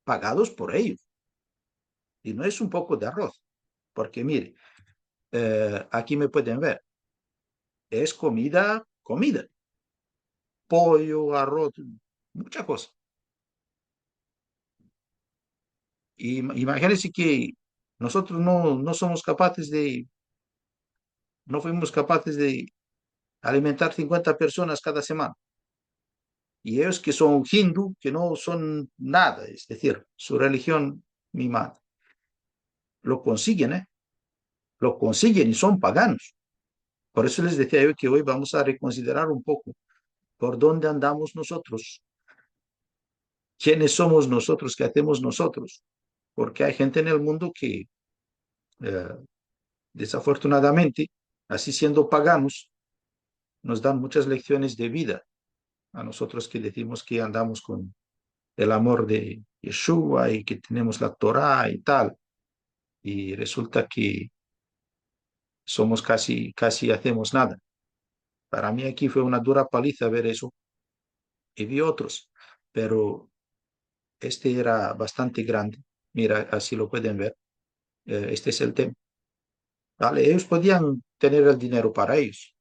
Speaker 1: pagados por ellos. Y no es un poco de arroz, porque mire, aquí me pueden ver, es comida, comida, pollo, arroz, mucha cosa. Y imagínense que nosotros no somos capaces no fuimos capaces de alimentar 50 personas cada semana. Y ellos que son hindú, que no son nada, es decir, su religión mimada, lo consiguen, ¿eh? Lo consiguen y son paganos. Por eso les decía yo que hoy vamos a reconsiderar un poco por dónde andamos nosotros, quiénes somos nosotros, qué hacemos nosotros, porque hay gente en el mundo que eh, desafortunadamente, así siendo paganos, nos dan muchas lecciones de vida a nosotros que decimos que andamos con el amor de Yeshua y que tenemos la Torá y tal. Y resulta que somos casi hacemos nada. Para mí aquí fue una dura paliza ver eso y vi otros, pero este era bastante grande. Mira, así lo pueden ver. Este es el tema. Vale, ellos podían tener el dinero para ellos,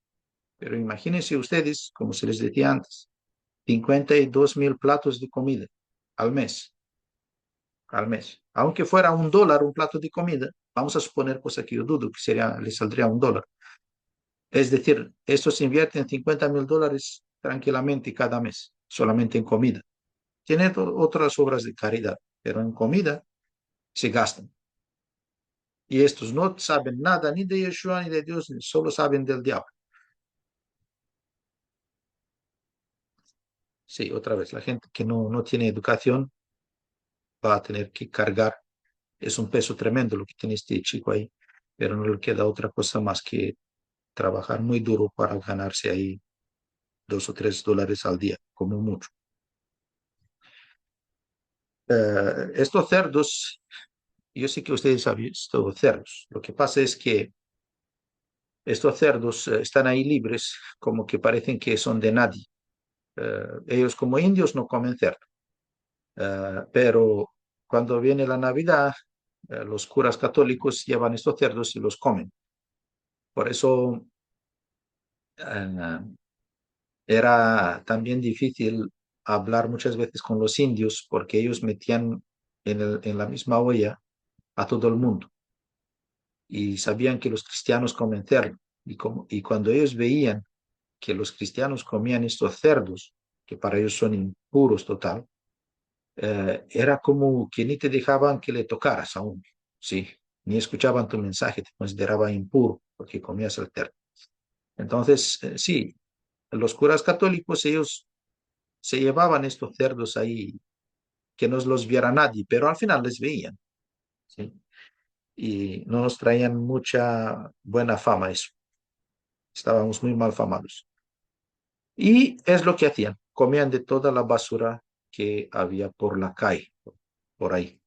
Speaker 1: pero imagínense ustedes, como se les decía antes, 52.000 platos de comida al mes, al mes. Aunque fuera $1 un plato de comida, vamos a suponer, cosa que yo dudo, que sería, le saldría $1. Es decir, estos invierten $50,000 tranquilamente cada mes, solamente en comida. Tienen otras obras de caridad, pero en comida se gastan. Y estos no saben nada ni de Yeshua ni de Dios, solo saben del diablo. Sí, otra vez, la gente que no tiene educación va a tener que cargar. Es un peso tremendo lo que tiene este chico ahí, pero no le queda otra cosa más que trabajar muy duro para ganarse ahí $2 o $3 al día, como mucho. Estos cerdos, yo sé que ustedes han visto cerdos. Lo que pasa es que estos cerdos están ahí libres, como que parecen que son de nadie. Ellos como indios no comen cerdo. Pero cuando viene la Navidad, los curas católicos llevan estos cerdos y los comen. Por eso eh, era también difícil hablar muchas veces con los indios porque ellos metían en la misma olla a todo el mundo y sabían que los cristianos comen cerdo. Y cuando ellos veían que los cristianos comían estos cerdos, que para ellos son impuros total, era como que ni te dejaban que le tocaras aún, ¿sí? Ni escuchaban tu mensaje, te consideraban impuro porque comías el cerdo. Entonces, sí, los curas católicos, ellos se llevaban estos cerdos ahí, que no los viera nadie, pero al final les veían, ¿sí? Y no nos traían mucha buena fama eso. Estábamos muy mal famados. Y es lo que hacían, comían de toda la basura que había por la calle, por ahí.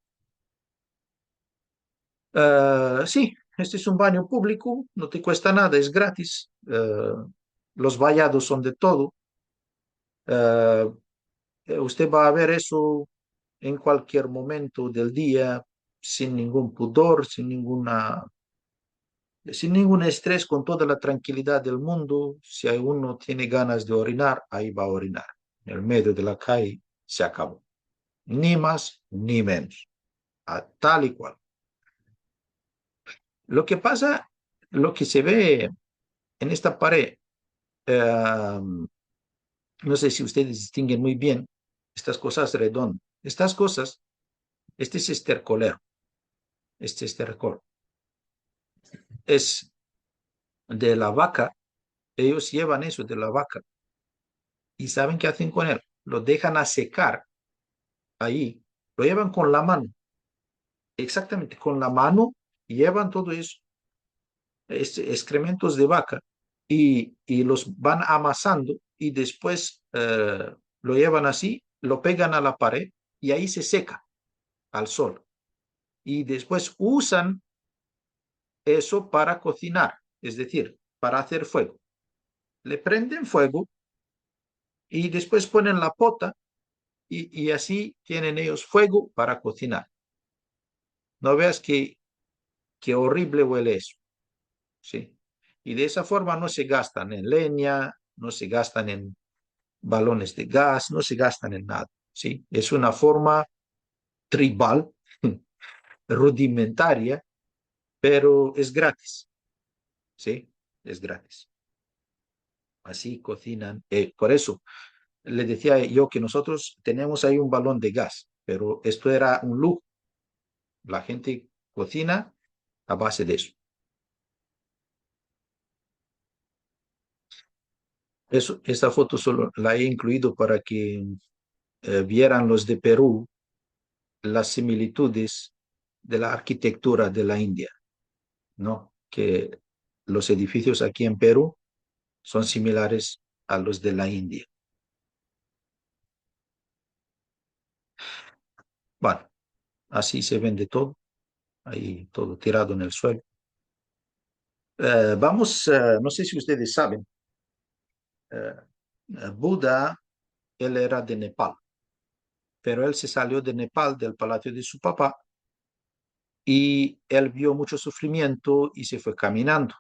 Speaker 1: Sí, este es un baño público, no te cuesta nada, es gratis. Los vallados son de todo. Uh, Usted va a ver eso en cualquier momento del día, sin ningún pudor, sin ningún estrés, con toda la tranquilidad del mundo. Si uno tiene ganas de orinar, ahí va a orinar. En el medio de la calle se acabó. Ni más ni menos. Tal y cual. Lo que pasa, lo que se ve en esta pared, eh, no sé si ustedes distinguen muy bien estas cosas redondas. Estas cosas, este es estercolero, este estercol. Es de la vaca, ellos llevan eso de la vaca y saben qué hacen con él. Lo dejan a secar ahí, lo llevan con la mano, exactamente con la mano, llevan todo eso, excrementos de vaca y los van amasando y después lo llevan así, lo pegan a la pared y ahí se seca al sol. Y después usan eso para cocinar, es decir, para hacer fuego. Le prenden fuego y después ponen la pota y así tienen ellos fuego para cocinar. No veas que horrible huele eso, ¿sí? Y de esa forma no se gastan en leña, no se gastan en balones de gas, no se gastan en nada, ¿sí? Es una forma tribal, rudimentaria, pero es gratis, ¿sí? Es gratis. Así cocinan. Por eso le decía yo que nosotros tenemos ahí un balón de gas, pero esto era un lujo. La gente cocina a base de eso. Esta foto solo la he incluido para que vieran los de Perú las similitudes de la arquitectura de la India, ¿no? Que los edificios aquí en Perú son similares a los de la India. Bueno, así se vende todo, ahí todo tirado en el suelo. Vamos, no sé si ustedes saben, eh, Buda, él era de Nepal, pero él se salió de Nepal, del palacio de su papá, y él vio mucho sufrimiento y se fue caminando.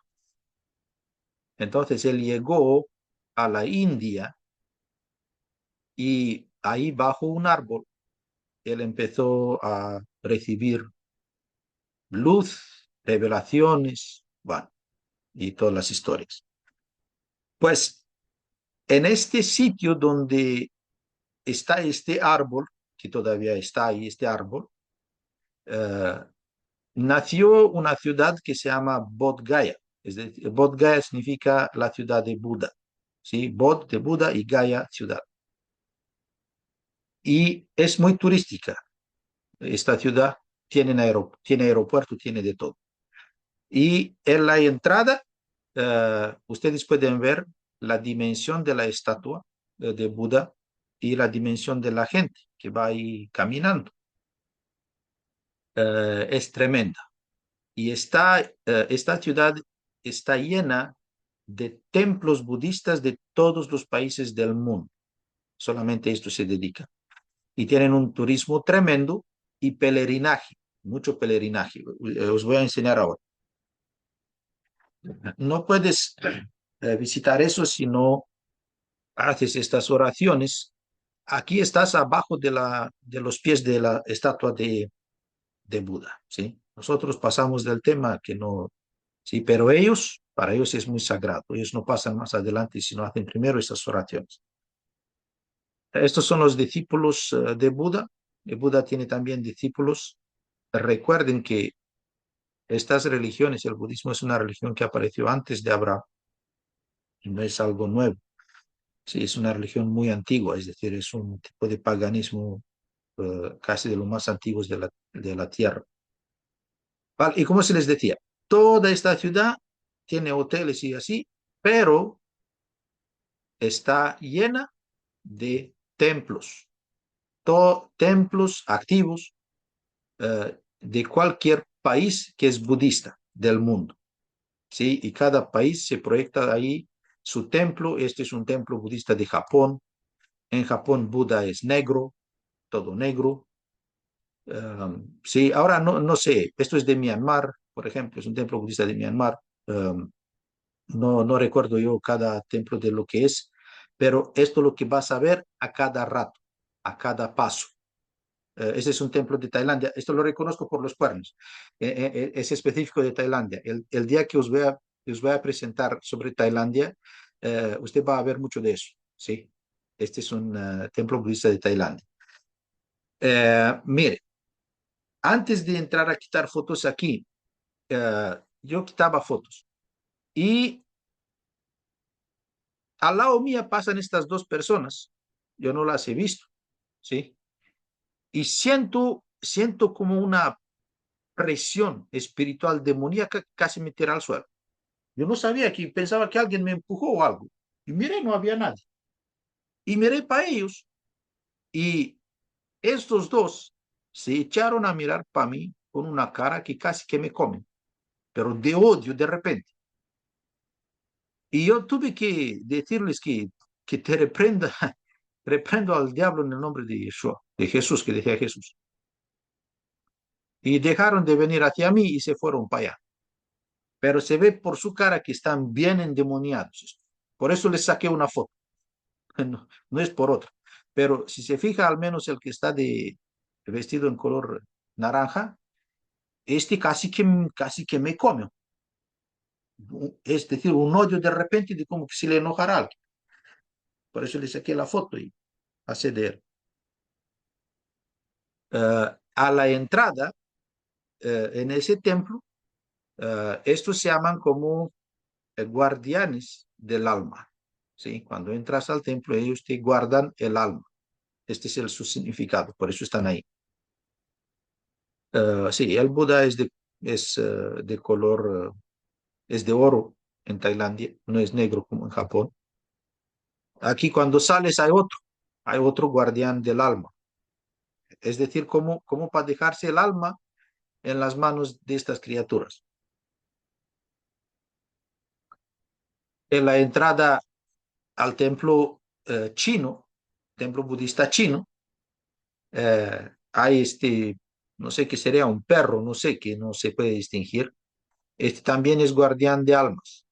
Speaker 1: Entonces él llegó a la India y ahí bajo un árbol él empezó a recibir luz, revelaciones, bueno, y todas las historias. Pues en este sitio donde está este árbol, que todavía está ahí, este árbol, eh, nació una ciudad que se llama Bodh Gaya. Es decir, Bodh Gaya significa la ciudad de Buda. ¿Sí? Bodh de Buda y Gaya, ciudad. Y es muy turística. Esta ciudad tiene aeropuerto, tiene de todo. Y en la entrada, ustedes pueden ver la dimensión de la estatua de Buda y la dimensión de la gente que va ahí caminando. Es tremenda. Y esta ciudad está llena de templos budistas de todos los países del mundo. Solamente esto se dedica. Y tienen un turismo tremendo y pelerinaje, mucho pelerinaje. Os voy a enseñar ahora. No puedes visitar eso si no haces estas oraciones. Aquí estás abajo de los pies de la estatua de Buda, ¿sí? Nosotros pasamos del tema que no, sí, pero ellos, para ellos es muy sagrado. Ellos no pasan más adelante si no hacen primero estas oraciones. Estos son los discípulos de Buda. Buda tiene también discípulos. Recuerden que estas religiones, el budismo es una religión que apareció antes de Abraham, y no es algo nuevo. Sí, es una religión muy antigua, es decir, es un tipo de paganismo casi de los más antiguos de la tierra. Vale, y como se les decía, toda esta ciudad tiene hoteles y así, pero está llena de templos, templos activos de cualquier país que es budista del mundo. ¿Sí? Y cada país se proyecta ahí su templo. Este es un templo budista de Japón. En Japón Buda es negro, todo negro. Sí, ahora no sé, esto es de Myanmar, por ejemplo, es un templo budista de Myanmar. No recuerdo yo cada templo de lo que es, pero esto es lo que vas a ver a cada rato, a cada paso. Ese es un templo de Tailandia. Esto lo reconozco por los cuernos. Es específico de Tailandia. El día que os voy a presentar sobre Tailandia, usted va a ver mucho de eso. ¿Sí? Este es un templo budista de Tailandia. Mire, antes de entrar a quitar fotos aquí, yo quitaba fotos. Y al lado mía pasan estas dos personas. Yo no las he visto. ¿Sí? Y siento como una presión espiritual demoníaca que casi me tira al suelo. Yo no sabía que pensaba que alguien me empujó o algo. Y miré, no había nadie. Y miré para ellos y estos dos se echaron a mirar para mí con una cara que casi que me comen, pero de odio de repente. Y yo tuve que decirles que te reprenda, reprendo al diablo en el nombre de Yeshua, de Jesús, que decía Jesús. Y dejaron de venir hacia mí y se fueron para allá. Pero se ve por su cara que están bien endemoniados. Por eso les saqué una foto. No es por otra. Pero si se fija, al menos el que está de vestido en color naranja, este casi que me come. Es decir, un odio de repente de como que se le enojará a alguien. Por eso le saqué la foto y hace de él. A la entrada en ese templo, estos se llaman como guardianes del alma. ¿Sí? Cuando entras al templo, ellos te guardan el alma. Este es su significado, por eso están ahí. Sí, el Buda de color, es de oro en Tailandia, no es negro como en Japón. Aquí cuando sales hay otro guardián del alma. Es decir, como para dejarse el alma en las manos de estas criaturas. En la entrada al templo chino, templo budista chino, hay no sé qué sería, un perro, no sé, que no se puede distinguir. Este también es guardián de almas,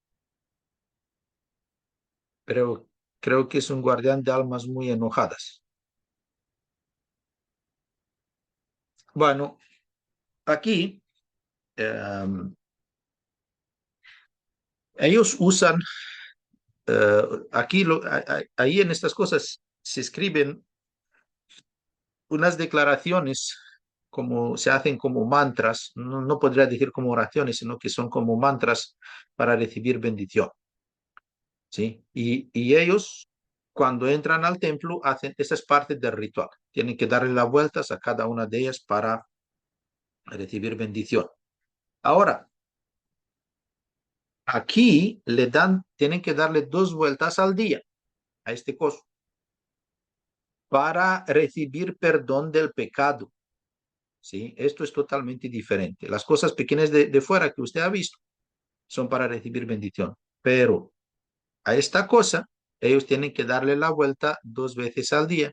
Speaker 1: pero creo que es un guardián de almas muy enojadas. Bueno, aquí eh, ellos usan aquí, ahí en estas cosas se escriben unas declaraciones como se hacen como mantras, no, no podría decir como oraciones, sino que son como mantras para recibir bendición, ¿sí? Y ellos, cuando entran al templo, hacen, esa es parte del ritual, tienen que darle las vueltas a cada una de ellas para recibir bendición. Ahora, aquí le dan, tienen que darle 2 vueltas al día a este coso para recibir perdón del pecado. ¿Sí? Esto es totalmente diferente. Las cosas pequeñas de fuera que usted ha visto son para recibir bendición, pero a esta cosa ellos tienen que darle la vuelta 2 veces al día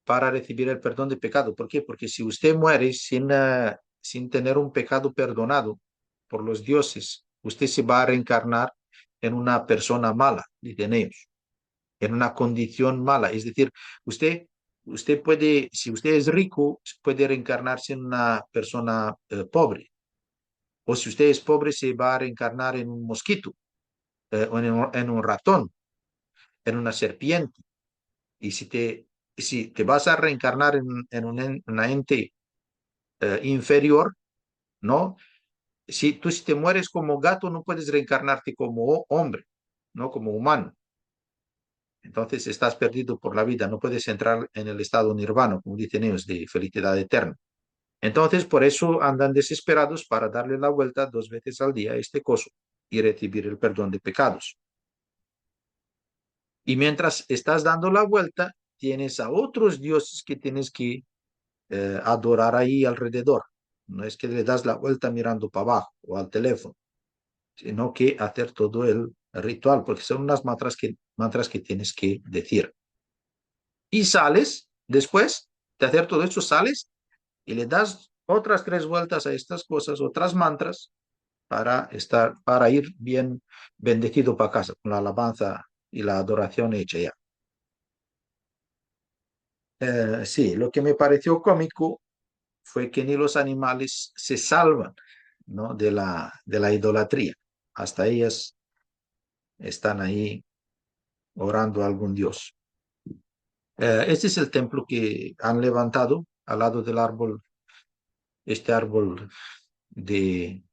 Speaker 1: para recibir el perdón de pecado. ¿Por qué? Porque si usted muere sin tener un pecado perdonado por los dioses, usted se va a reencarnar en una persona mala, dicen ellos, en una condición mala. Es decir, usted puede, si usted es rico, puede reencarnarse en una persona pobre. O si usted es pobre, se va a reencarnar en un mosquito, o en un ratón, en una serpiente. Y si te vas a reencarnar en una ente inferior, ¿no? Si te mueres como gato, no puedes reencarnarte como hombre, no como humano. Entonces estás perdido por la vida, no puedes entrar en el estado nirvana, como dicen ellos, de felicidad eterna. Entonces, por eso andan desesperados para darle la vuelta 2 veces al día a este coso y recibir el perdón de pecados. Y mientras estás dando la vuelta, tienes a otros dioses que tienes que adorar ahí alrededor. No es que le das la vuelta mirando para abajo o al teléfono, sino que hacer todo el ritual, porque son unas mantras que tienes que decir. Y sales, después de hacer todo esto, sales y le das otras 3 vueltas a estas cosas, otras mantras, para ir bien bendecido para casa, con la alabanza y la adoración hecha ya. Sí, lo que me pareció cómico fue que ni los animales se salvan, ¿no? de la idolatría. Hasta ellas están ahí orando a algún dios. Este es el templo que han levantado al lado del árbol, este árbol de,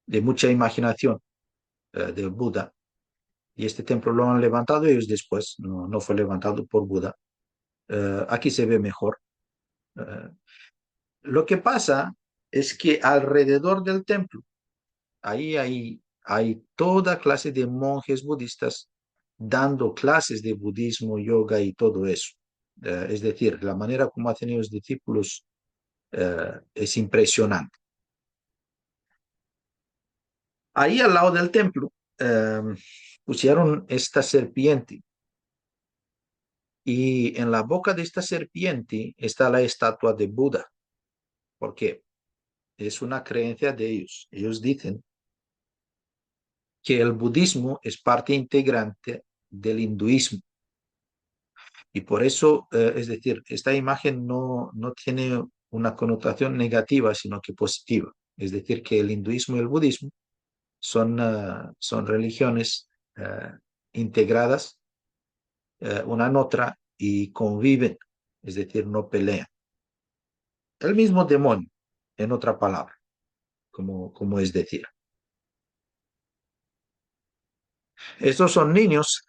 Speaker 1: de mucha imaginación del Buda. Y este templo lo han levantado ellos después, no, no fue levantado por Buda. Aquí se ve mejor. Eh, lo que pasa es que alrededor del templo, ahí hay toda clase de monjes budistas dando clases de budismo, yoga y todo eso. Es decir, la manera como hacen los discípulos es impresionante. Ahí al lado del templo pusieron esta serpiente y en la boca de esta serpiente está la estatua de Buda. ¿Por qué? Es una creencia de ellos. Ellos dicen que el budismo es parte integrante del hinduismo. Y por eso, es decir, esta imagen no tiene una connotación negativa, sino que positiva. Es decir, que el hinduismo y el budismo son religiones integradas una en otra y conviven, es decir, no pelean. El mismo demonio, en otra palabra, como es decir. Estos son niños,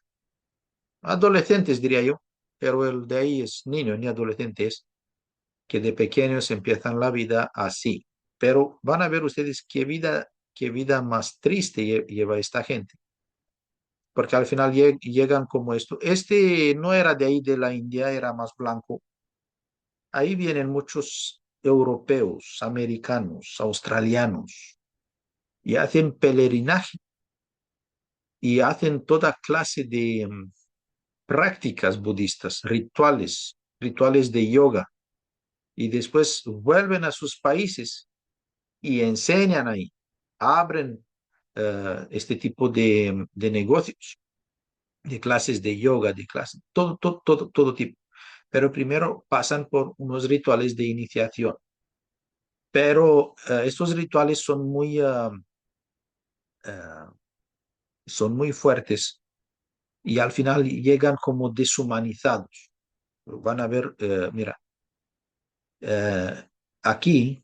Speaker 1: adolescentes diría yo, pero el de ahí es niño ni adolescentes, que de pequeños empiezan la vida así. Pero van a ver ustedes qué vida más triste lleva esta gente, porque al final llegan como esto. Este no era de ahí de la India, era más blanco. Ahí vienen muchos europeos, americanos, australianos, y hacen peregrinaje y hacen toda clase de prácticas budistas, rituales de yoga, y después vuelven a sus países y enseñan ahí, abren este tipo de negocios, de clases de yoga, de clases, todo tipo. Pero primero pasan por unos rituales de iniciación. Pero estos rituales son muy son muy fuertes y al final llegan como deshumanizados. Van a ver, mira, eh, aquí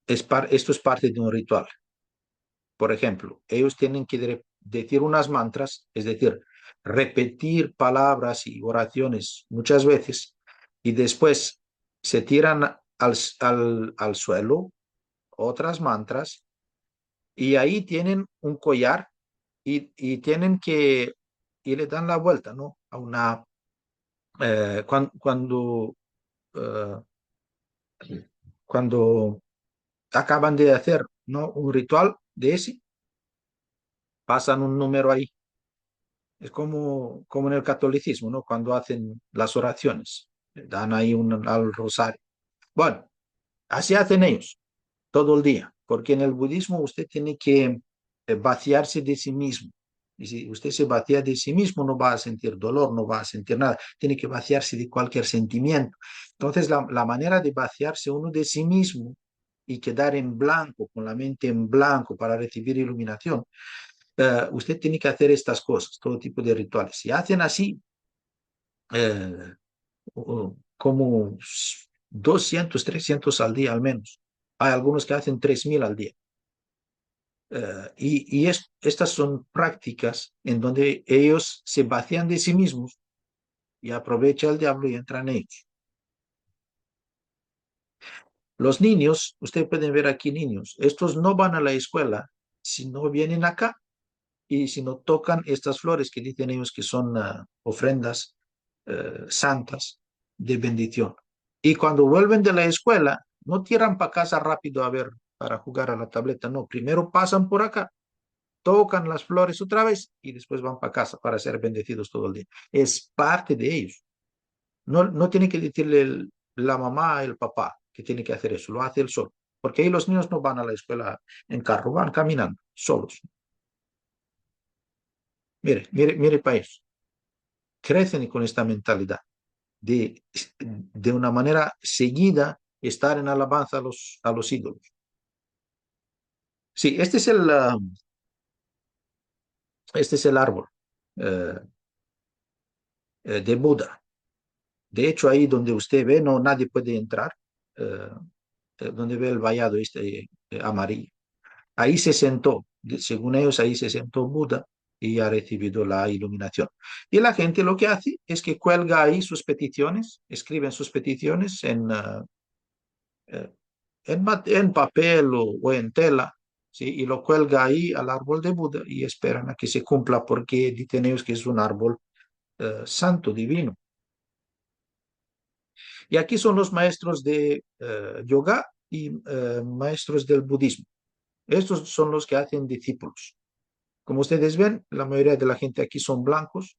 Speaker 1: esto es parte de un ritual. Por ejemplo, ellos tienen que decir unas mantras, es decir, repetir palabras y oraciones muchas veces y después se tiran al suelo otras mantras y ahí tienen un collar y tienen que, y le dan la vuelta, ¿no? A una, cuando, eh, cuando acaban de hacer, ¿no? Un ritual de ese, pasan un número ahí. Es como en el catolicismo, ¿no? Cuando hacen las oraciones, dan ahí al rosario. Bueno, así hacen ellos todo el día, porque en el budismo usted tiene que vaciarse de sí mismo. Y si usted se vacía de sí mismo, no va a sentir dolor, no va a sentir nada. Tiene que vaciarse de cualquier sentimiento. Entonces, la manera de vaciarse uno de sí mismo y quedar en blanco, con la mente en blanco para recibir iluminación, usted tiene que hacer estas cosas, todo tipo de rituales. Si hacen así, eh, como 200, 300 al día al menos. Hay algunos que hacen 3000 al día. Estas son prácticas en donde ellos se vacían de sí mismos y aprovecha el diablo y entran ellos. Los niños, usted puede ver aquí niños, estos no van a la escuela si no vienen acá y si no tocan estas flores que dicen ellos que son ofrendas santas de bendición. Y cuando vuelven de la escuela, no tiran para casa rápido a ver, para jugar a la tableta, no, primero pasan por acá, tocan las flores otra vez y después van para casa para ser bendecidos todo el día. Es parte de ellos. No, no tiene que decirle la mamá, el papá, que tiene que hacer eso, lo hace él solo. Porque ahí los niños no van a la escuela en carro, van caminando, solos. Mire, mire, mire país. Crecen con esta mentalidad de una manera seguida estar en alabanza a los ídolos. Sí, este es el árbol eh, de Buda. De hecho, ahí donde usted ve, no nadie puede entrar, eh, donde ve el vallado este amarillo. Ahí se sentó, según ellos, ahí se sentó Buda y ha recibido la iluminación. Y la gente lo que hace es que cuelga ahí sus peticiones, escriben sus peticiones eh, en papel o en tela, ¿sí? Y lo cuelga ahí al árbol de Buda y esperan a que se cumpla porque dicen ellos que es un árbol santo, divino. Y aquí son los maestros de yoga y maestros del budismo. Estos son los que hacen discípulos. Como ustedes ven, la mayoría de la gente aquí son blancos.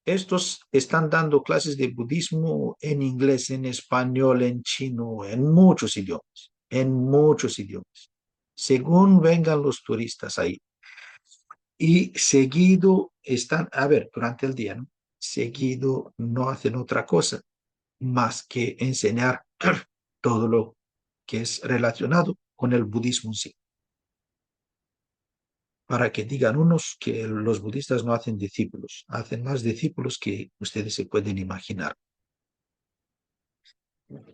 Speaker 1: Estos están dando clases de budismo en inglés, en español, en chino, en muchos idiomas, según vengan los turistas ahí. Y seguido están, a ver, durante el día, ¿no? Seguido no hacen otra cosa más que enseñar todo lo que es relacionado con el budismo en sí, para que digan unos que los budistas no hacen discípulos, hacen más discípulos que ustedes se pueden imaginar.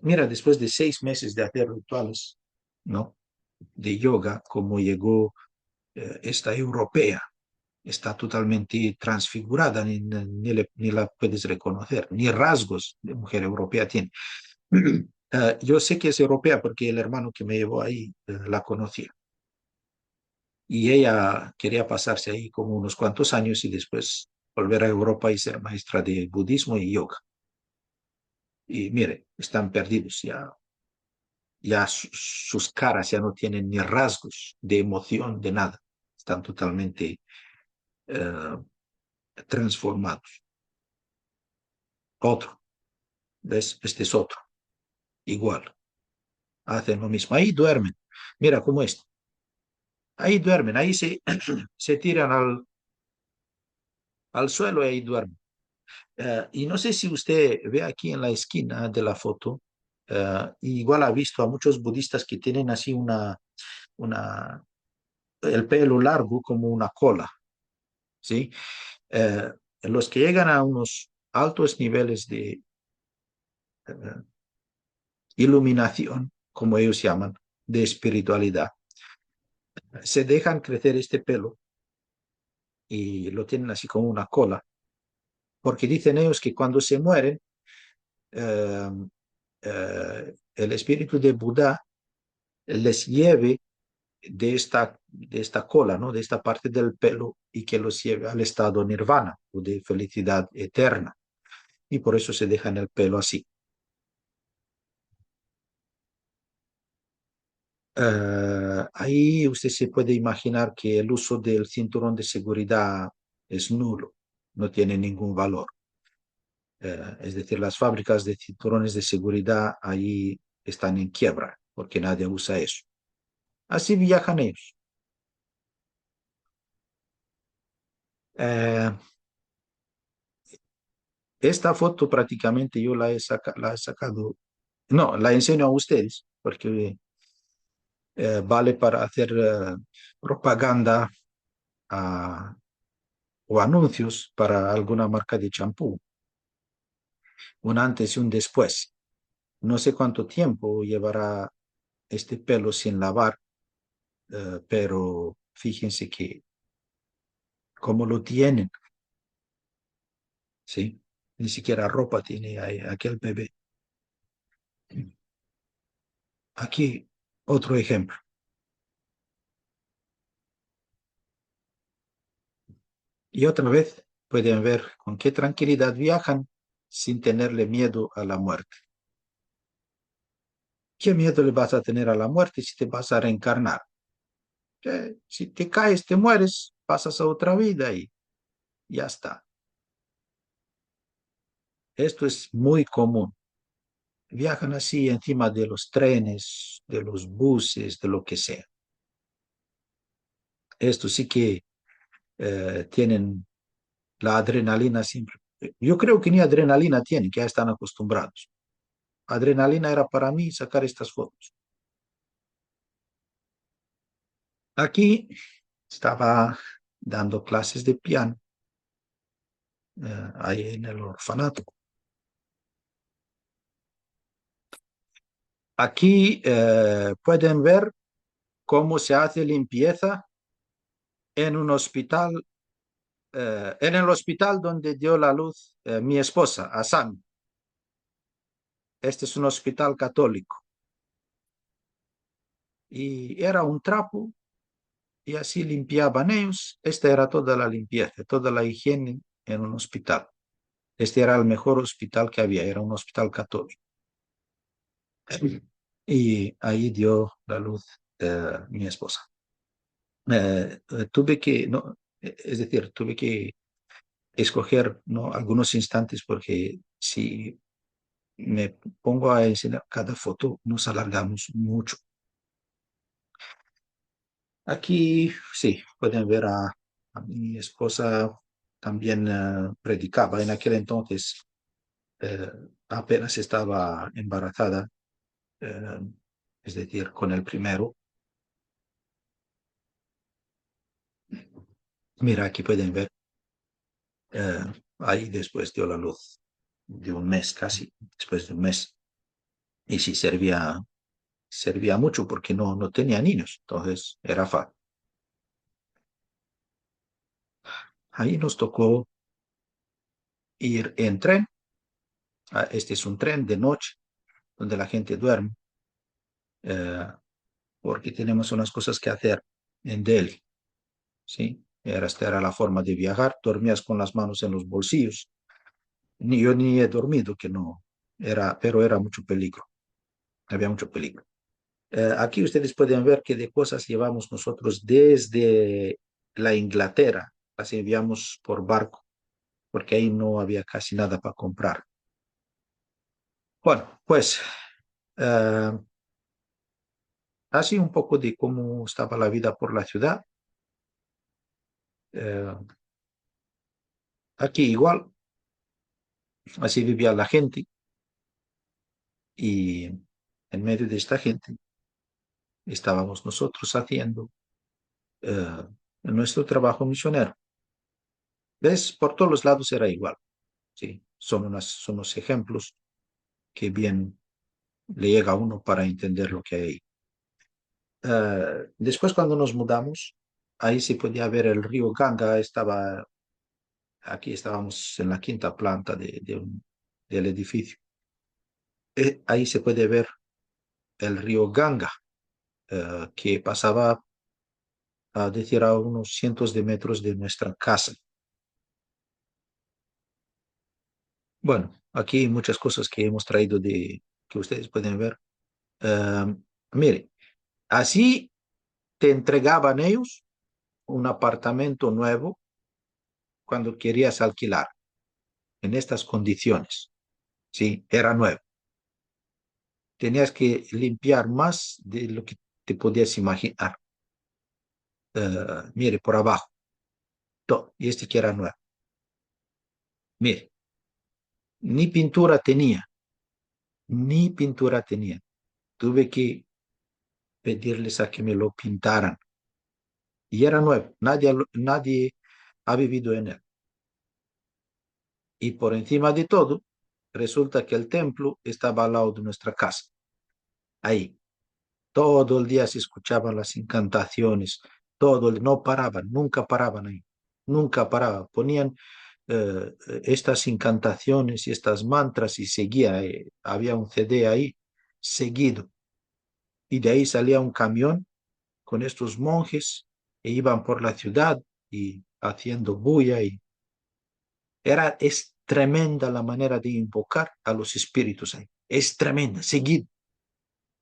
Speaker 1: Mira, después de 6 meses de hacer rituales, ¿no? De yoga, como llegó esta europea, está totalmente transfigurada, ni la puedes reconocer, ni rasgos de mujer europea tiene. Yo sé que es europea porque el hermano que me llevó ahí la conocía. Y ella quería pasarse ahí como unos cuantos años y después volver a Europa y ser maestra de budismo y yoga. Y mire, están perdidos ya, ya sus caras ya no tienen ni rasgos de emoción, de nada. Están totalmente eh, transformados. Otro, ¿ves? Este es otro, igual, hacen lo mismo. Ahí duermen. Mira cómo es. Ahí duermen, ahí se tiran al suelo y ahí duermen. Y no sé si usted ve aquí en la esquina de la foto, igual ha visto a muchos budistas que tienen así una el pelo largo como una cola, ¿sí? Eh, los que llegan a unos altos niveles de eh, iluminación, como ellos llaman, de espiritualidad, se dejan crecer este pelo y lo tienen así como una cola, porque dicen ellos que cuando se mueren, eh, el espíritu de Buda les lleve de esta cola, ¿no? De esta parte del pelo y que los lleve al estado nirvana o de felicidad eterna. Y por eso se dejan el pelo así. Ahí usted se puede imaginar que el uso del cinturón de seguridad es nulo, no tiene ningún valor. Es decir, las fábricas de cinturones de seguridad ahí están en quiebra porque nadie usa eso. Así viajan ellos. Eh, esta foto prácticamente yo la he sacado, no, la enseño a ustedes porque vale para hacer propaganda a- o anuncios para alguna marca de champú, un antes y un después. No sé cuánto tiempo llevará este pelo sin lavar, pero fíjense que cómo lo tienen, ¿sí? Ni siquiera ropa tiene ahí aquel bebé. Aquí otro ejemplo. Y otra vez pueden ver con qué tranquilidad viajan sin tenerle miedo a la muerte. ¿Qué miedo le vas a tener a la muerte si te vas a reencarnar? Si te caes, te mueres, pasas a otra vida y ya está. Esto es muy común. Viajan así encima de los trenes, de los buses, de lo que sea. Esto sí que tienen la adrenalina siempre. Yo creo que ni adrenalina tienen, que ya están acostumbrados. Adrenalina era para mí sacar estas fotos. Aquí estaba dando clases de piano ahí en el orfanato. Aquí pueden ver cómo se hace limpieza en un hospital, en el hospital donde dio la luz mi esposa, Asan. Este es un hospital católico. Y era un trapo y así limpiaban ellos. Esta era toda la limpieza, toda la higiene en un hospital. Este era el mejor hospital que había, era un hospital católico. Y ahí dio la luz mi esposa. Tuve que, no, es decir, tuve que escoger, ¿no? Algunos instantes porque si me pongo a enseñar cada foto, nos alargamos mucho. Aquí sí, pueden ver a mi esposa también predicaba. En aquel entonces eh, apenas estaba embarazada, eh, es decir, con el primero. Mira, aquí pueden ver, eh, ahí después dio la luz de un mes casi, después de un mes. Y sí, servía mucho porque no tenía niños, entonces era fácil. Ahí nos tocó ir en tren. Este es un tren de noche donde la gente duerme eh, porque tenemos unas cosas que hacer en Delhi, ¿sí? Esta era la forma de viajar, dormías con las manos en los bolsillos. Ni yo ni he dormido, que no era, pero era mucho peligro, había mucho peligro. Aquí ustedes pueden ver que de cosas llevamos nosotros desde la Inglaterra, las enviamos por barco, porque ahí no había casi nada para comprar. Bueno, pues eh, así un poco de cómo estaba la vida por la ciudad. Eh, Aquí igual, así vivía la gente y en medio de esta gente estábamos nosotros haciendo. en nuestro trabajo misionero. ¿Ves? Por todos los lados era igual. Sí, son unos ejemplos que bien le llega a uno para entender lo que hay ahí. Después, cuando nos mudamos, ahí se podía ver el río Ganga. Aquí estábamos en la quinta planta del edificio. Ahí se puede ver el río Ganga, que pasaba a decir a unos cientos de metros de nuestra casa. Bueno, aquí hay muchas cosas que hemos traído que ustedes pueden ver. Eh, Mire, así te entregaban ellos un apartamento nuevo cuando querías alquilar, en estas condiciones. Sí, era nuevo. Tenías que limpiar más de lo que te podías imaginar. Mire, por abajo, todo. Y este que era nuevo. Mire, ni pintura tenía, ni pintura tenía. Tuve que pedirles a que me lo pintaran. Y era nuevo. Nadie ha vivido en él. Y por encima de todo, resulta que el templo estaba al lado de nuestra casa. Ahí. Todo el día se escuchaban las incantaciones, no paraban, nunca paraban ahí, nunca paraban. Ponían estas incantaciones y estas mantras y seguía, había un CD ahí seguido. Y de ahí salía un camión con estos monjes e iban por la ciudad y haciendo bulla y es tremenda la manera de invocar a los espíritus ahí. Es tremenda,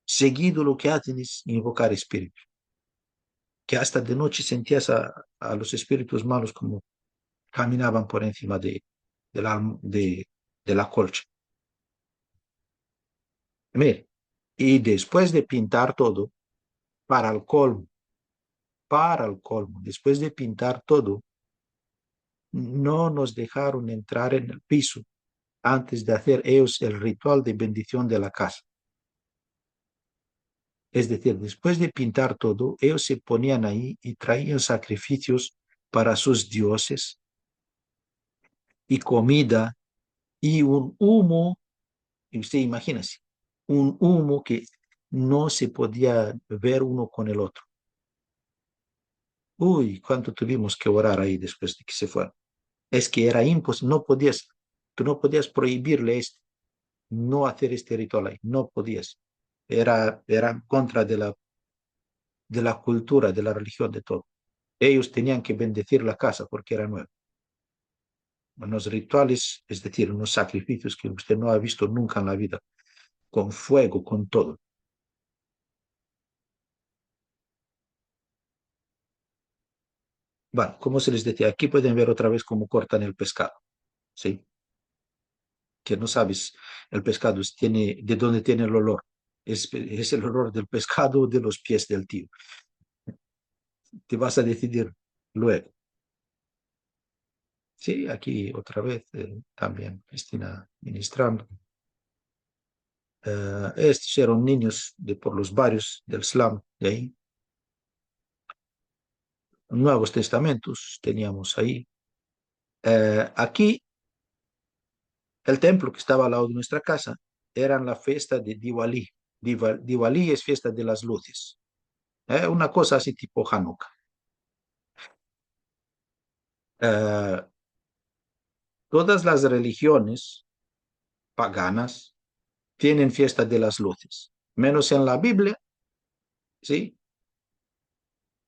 Speaker 1: seguido lo que hacen es invocar espíritus. Que hasta de noche sentías a los espíritus malos como caminaban por encima de la colcha. Mire, y después de pintar todo, para el colmo, después de pintar todo, no nos dejaron entrar en el piso antes de hacer ellos el ritual de bendición de la casa. Es decir, después de pintar todo, ellos se ponían ahí y traían sacrificios para sus dioses y comida y un humo. Y usted imagínese, un humo que no se podía ver uno con el otro. Uy, cuánto tuvimos que orar ahí después de que se fueron. Es que era imposible, tú no podías prohibirle no hacer este ritual ahí, no podías. Era en contra de la cultura, de la religión, de todo. Ellos tenían que bendecir la casa porque era nueva. Unos rituales, es decir, unos sacrificios que usted no ha visto nunca en la vida, con fuego, con todo. Bueno, como se les decía, aquí pueden ver otra vez cómo cortan el pescado, ¿sí? Que no sabes el pescado de dónde tiene el olor. Es el olor del pescado o de los pies del tío. Te vas a decidir luego. Sí, aquí otra vez también Cristina ministrando. Estos eran niños por los barrios del slum de ahí. Nuevos Testamentos teníamos ahí. Aquí el templo que estaba al lado de nuestra casa era la fiesta de Diwali. Diwali es fiesta de las luces. Una cosa así tipo Hanukkah. Eh, Todas las religiones paganas tienen fiesta de las luces, menos en la Biblia, ¿sí?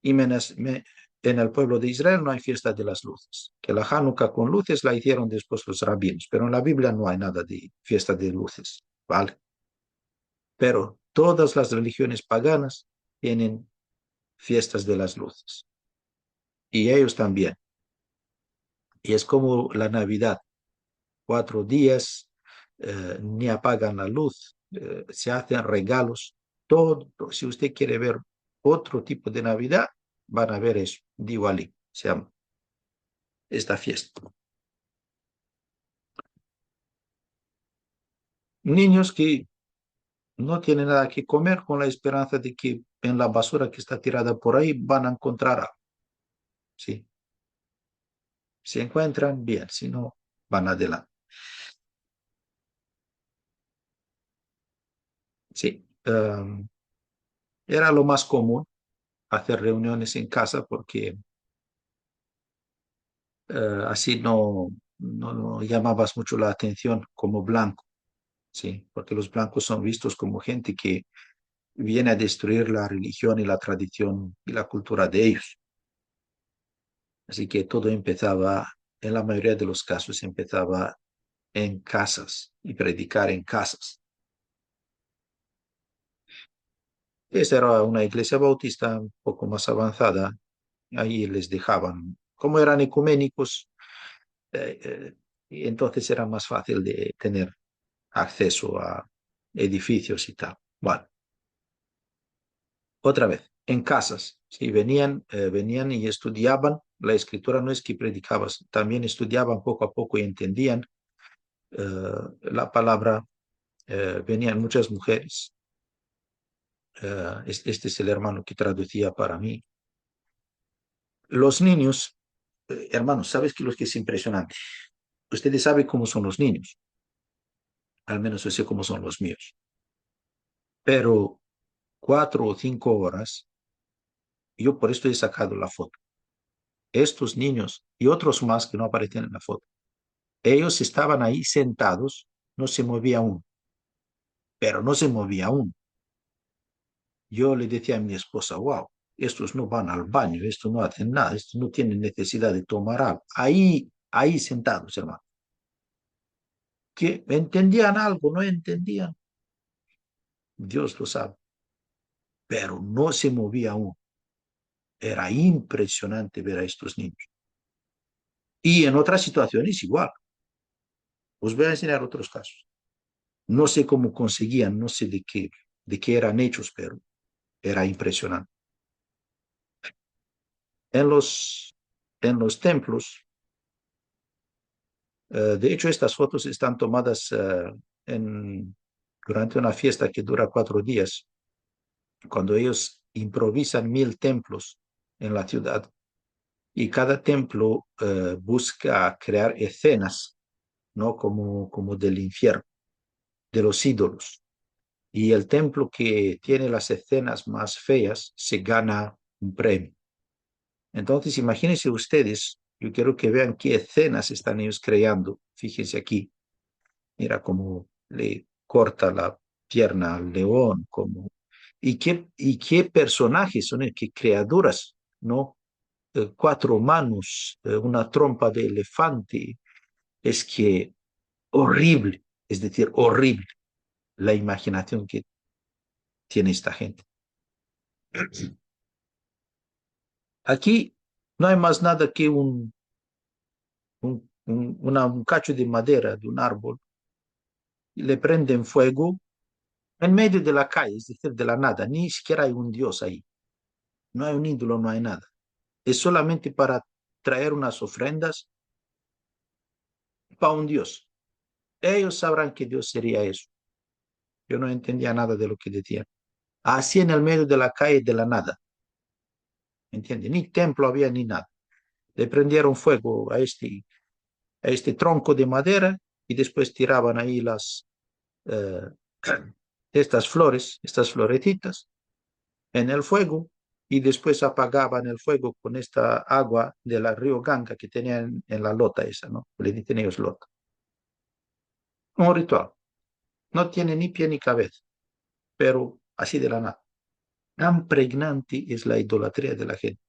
Speaker 1: Y en el pueblo de Israel no hay fiesta de las luces. Que la Hanukkah con luces la hicieron después los rabinos, pero en la Biblia no hay nada de fiesta de luces, ¿vale? Pero todas las religiones paganas tienen fiestas de las luces. Y ellos también. Y es como la Navidad, 4 días, ni apagan la luz, se hacen regalos, todo. Si usted quiere ver otro tipo de Navidad, van a ver eso, Diwali, se llama esta fiesta. Niños que no tienen nada que comer con la esperanza de que en la basura que está tirada por ahí van a encontrar algo. ¿sí? Si encuentran, bien, si no, van adelante. Sí, era lo más común hacer reuniones en casa porque así no llamabas mucho la atención como blanco, ¿sí? Porque los blancos son vistos como gente que viene a destruir la religión y la tradición y la cultura de ellos. Así que todo empezaba, en la mayoría de los casos, empezaba en casas y predicar en casas. Esta era una iglesia bautista un poco más avanzada. Ahí les dejaban, como eran ecuménicos, eh, eh, y entonces era más fácil de tener acceso a edificios y tal. Bueno, otra vez, en casas, si venían y estudiaban, la escritura no es que predicabas, también estudiaban poco a poco y entendían la palabra, venían muchas mujeres. Este es el hermano que traducía para mí. Los niños, hermanos, ¿sabes que lo que es impresionante? Ustedes saben cómo son los niños, al menos yo sé cómo son los míos, pero 4 o 5 horas, yo por esto he sacado la foto. Estos niños y otros más que no aparecen en la foto, ellos estaban ahí sentados, no se movía uno, pero no se movía uno. Yo le decía a mi esposa, wow, estos no van al baño, estos no hacen nada, estos no tienen necesidad de tomar agua. Ahí sentados, hermano. Que entendían algo, no entendían, Dios lo sabe, pero no se movía uno. Era impresionante ver a estos niños. Y en otras situaciones igual. Os voy a enseñar otros casos. No sé cómo conseguían, no sé de qué eran hechos, pero era impresionante. En los templos, de hecho, estas fotos están tomadas durante una fiesta que dura 4 días, cuando ellos improvisan 1000 templos en la ciudad y cada templo busca crear escenas, ¿no? Como del infierno, de los ídolos. Y el templo que tiene las escenas más feas se gana un premio. Entonces, imagínense ustedes, yo quiero que vean qué escenas están ellos creando. Fíjense aquí, mira cómo le corta la pierna al león, y qué personajes son, qué criaturas, ¿no? 4 manos, una trompa de elefante. Es que horrible, es decir, horrible la imaginación que tiene esta gente. Aquí no hay más nada que un cacho de madera de un árbol y le prenden fuego en medio de la calle, es decir, de la nada. Ni siquiera hay un dios ahí. No hay un ídolo, no hay nada. Es solamente para traer unas ofrendas para un dios. Ellos sabrán que Dios sería eso. Yo no entendía nada de lo que decían. Así en el medio de la calle de la nada. ¿Entiendes? Ni templo había ni nada. Le prendieron fuego a este tronco de madera y después tiraban ahí eh, estas florecitas en el fuego y después apagaban el fuego con esta agua de la río Ganga que tenían en la lota esa, ¿no? Le dicen ellos lota. Un ritual. No tiene ni pie ni cabeza, pero así de la nada. Tan pregnante es la idolatría de la gente.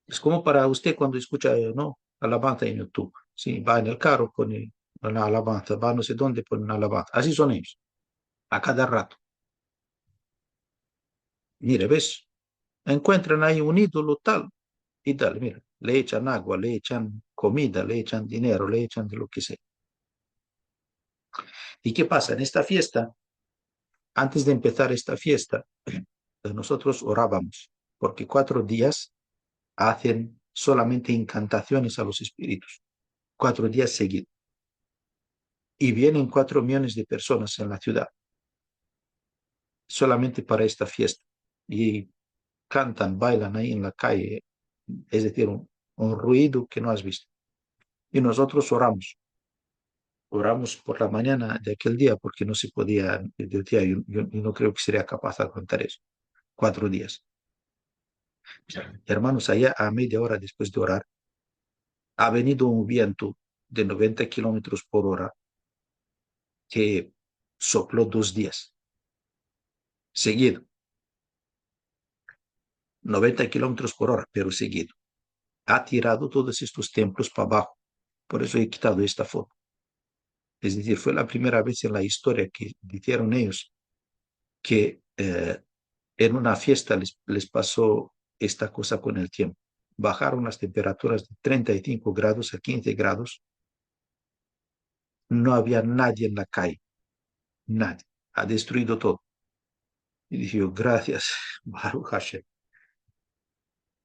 Speaker 1: Es como para usted cuando escucha, ¿no? Alabanza en YouTube. Sí, va en el carro, pone una alabanza, va no sé dónde, pone una alabanza. Así son ellos, a cada rato. Mire, ¿ves? Encuentran ahí un ídolo tal y tal, mira, le echan agua, le echan comida, le echan dinero, le echan de lo que sea. ¿Y qué pasa? En esta fiesta, antes de empezar esta fiesta, nosotros orábamos, porque 4 días hacen solamente incantaciones a los espíritus, 4 días seguidos. Y vienen 4 millones de personas en la ciudad, solamente para esta fiesta. Y cantan, bailan ahí en la calle, es decir, un ruido que no has visto. Y nosotros oramos por la mañana de aquel día porque no se podía, yo, decía, yo no creo que sería capaz de aguantar eso, 4 días. Hermanos, allá a media hora después de orar, ha venido un viento de 90 kilómetros por hora que sopló 2 días seguido, 90 kilómetros por hora, pero seguido. Ha tirado todos estos templos para abajo. Por eso he quitado esta foto. Es decir, fue la primera vez en la historia que dijeron ellos que en una fiesta les pasó esta cosa con el tiempo. Bajaron las temperaturas de 35 grados a 15 grados. No había nadie en la calle, nadie. Ha destruido todo. Y dije yo, gracias, Baruch Hashem.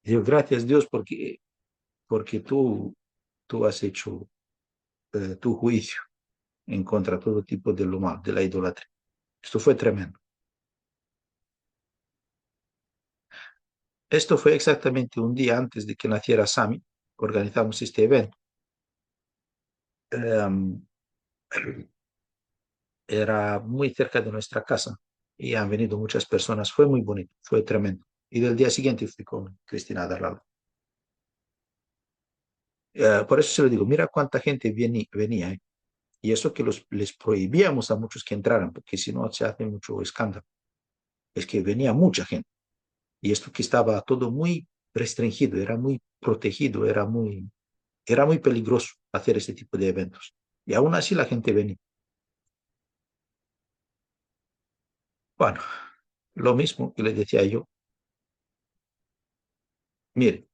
Speaker 1: Digo, gracias Dios porque tú has hecho tu juicio en contra de todo tipo de lo mal, de la idolatría. Esto fue tremendo. Esto fue exactamente un día antes de que naciera Sami. Organizamos este evento. Um, Era muy cerca de nuestra casa y han venido muchas personas. Fue muy bonito, fue tremendo. Y del día siguiente fui con Cristina Darlalo. Por eso se lo digo, mira cuánta gente venía. Y eso que les prohibíamos a muchos que entraran, porque si no se hace mucho escándalo. Es que venía mucha gente. Y esto que estaba todo muy restringido, era muy protegido, era muy peligroso hacer este tipo de eventos. Y aún así la gente venía. Bueno, lo mismo que les decía yo. Mire,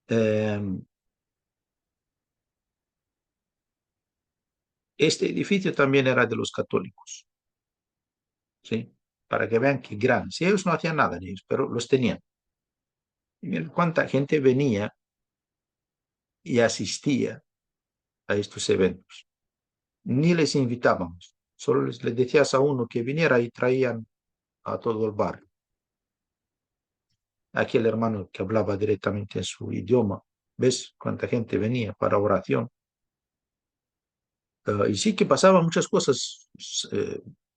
Speaker 1: eh, este edificio también era de los católicos, ¿sí? Para que vean que gran. Si ellos no hacían nada en ellos, pero los tenían. Y miren cuánta gente venía y asistía a estos eventos. Ni les invitábamos, solo les decías a uno que viniera y traían a todo el barrio. Aquel hermano que hablaba directamente en su idioma, ¿ves cuánta gente venía para oración? Y sí que pasaban muchas cosas,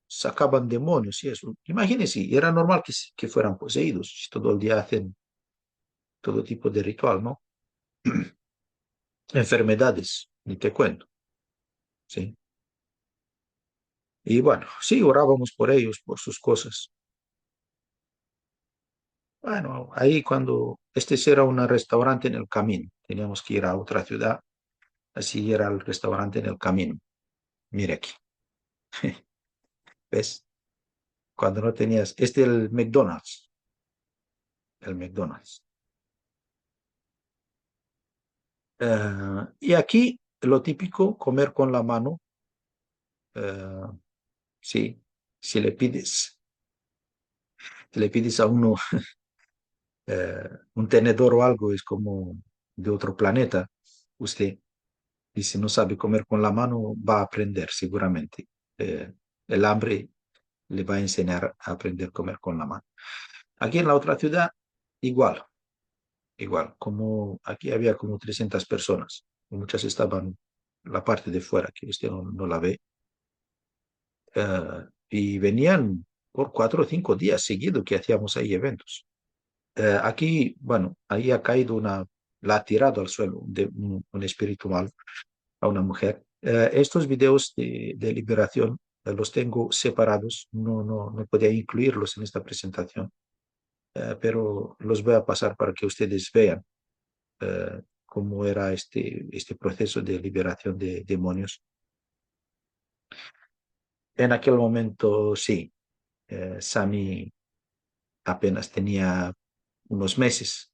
Speaker 1: sacaban demonios y eso. Imagínense, era normal que fueran poseídos, todo el día hacen todo tipo de ritual, ¿no? Enfermedades, ni te cuento, ¿sí? Y bueno, sí, orábamos por ellos, por sus cosas. Bueno, ahí cuando este era un restaurante en el camino, teníamos que ir a otra ciudad, así era el restaurante en el camino. Mire aquí, ¿ves? Cuando no tenías, el McDonald's, el McDonald's. Y aquí lo típico, comer con la mano, eh, sí, si le pides a uno un tenedor o algo, es como de otro planeta, usted, y si no sabe comer con la mano, va a aprender seguramente. El hambre le va a enseñar a aprender a comer con la mano. Aquí en la otra ciudad, igual, igual, como aquí había como 300 personas, y muchas estaban en la parte de fuera, que usted no la ve, y venían por 4 o 5 días seguidos que hacíamos ahí eventos. Aquí, bueno, ahí ha caído la ha tirado al suelo un espíritu mal a una mujer. Estos videos de liberación los tengo separados, no podía incluirlos en esta presentación, pero los voy a pasar para que ustedes vean cómo era este proceso de liberación de demonios. En aquel momento, sí, Sami apenas tenía unos meses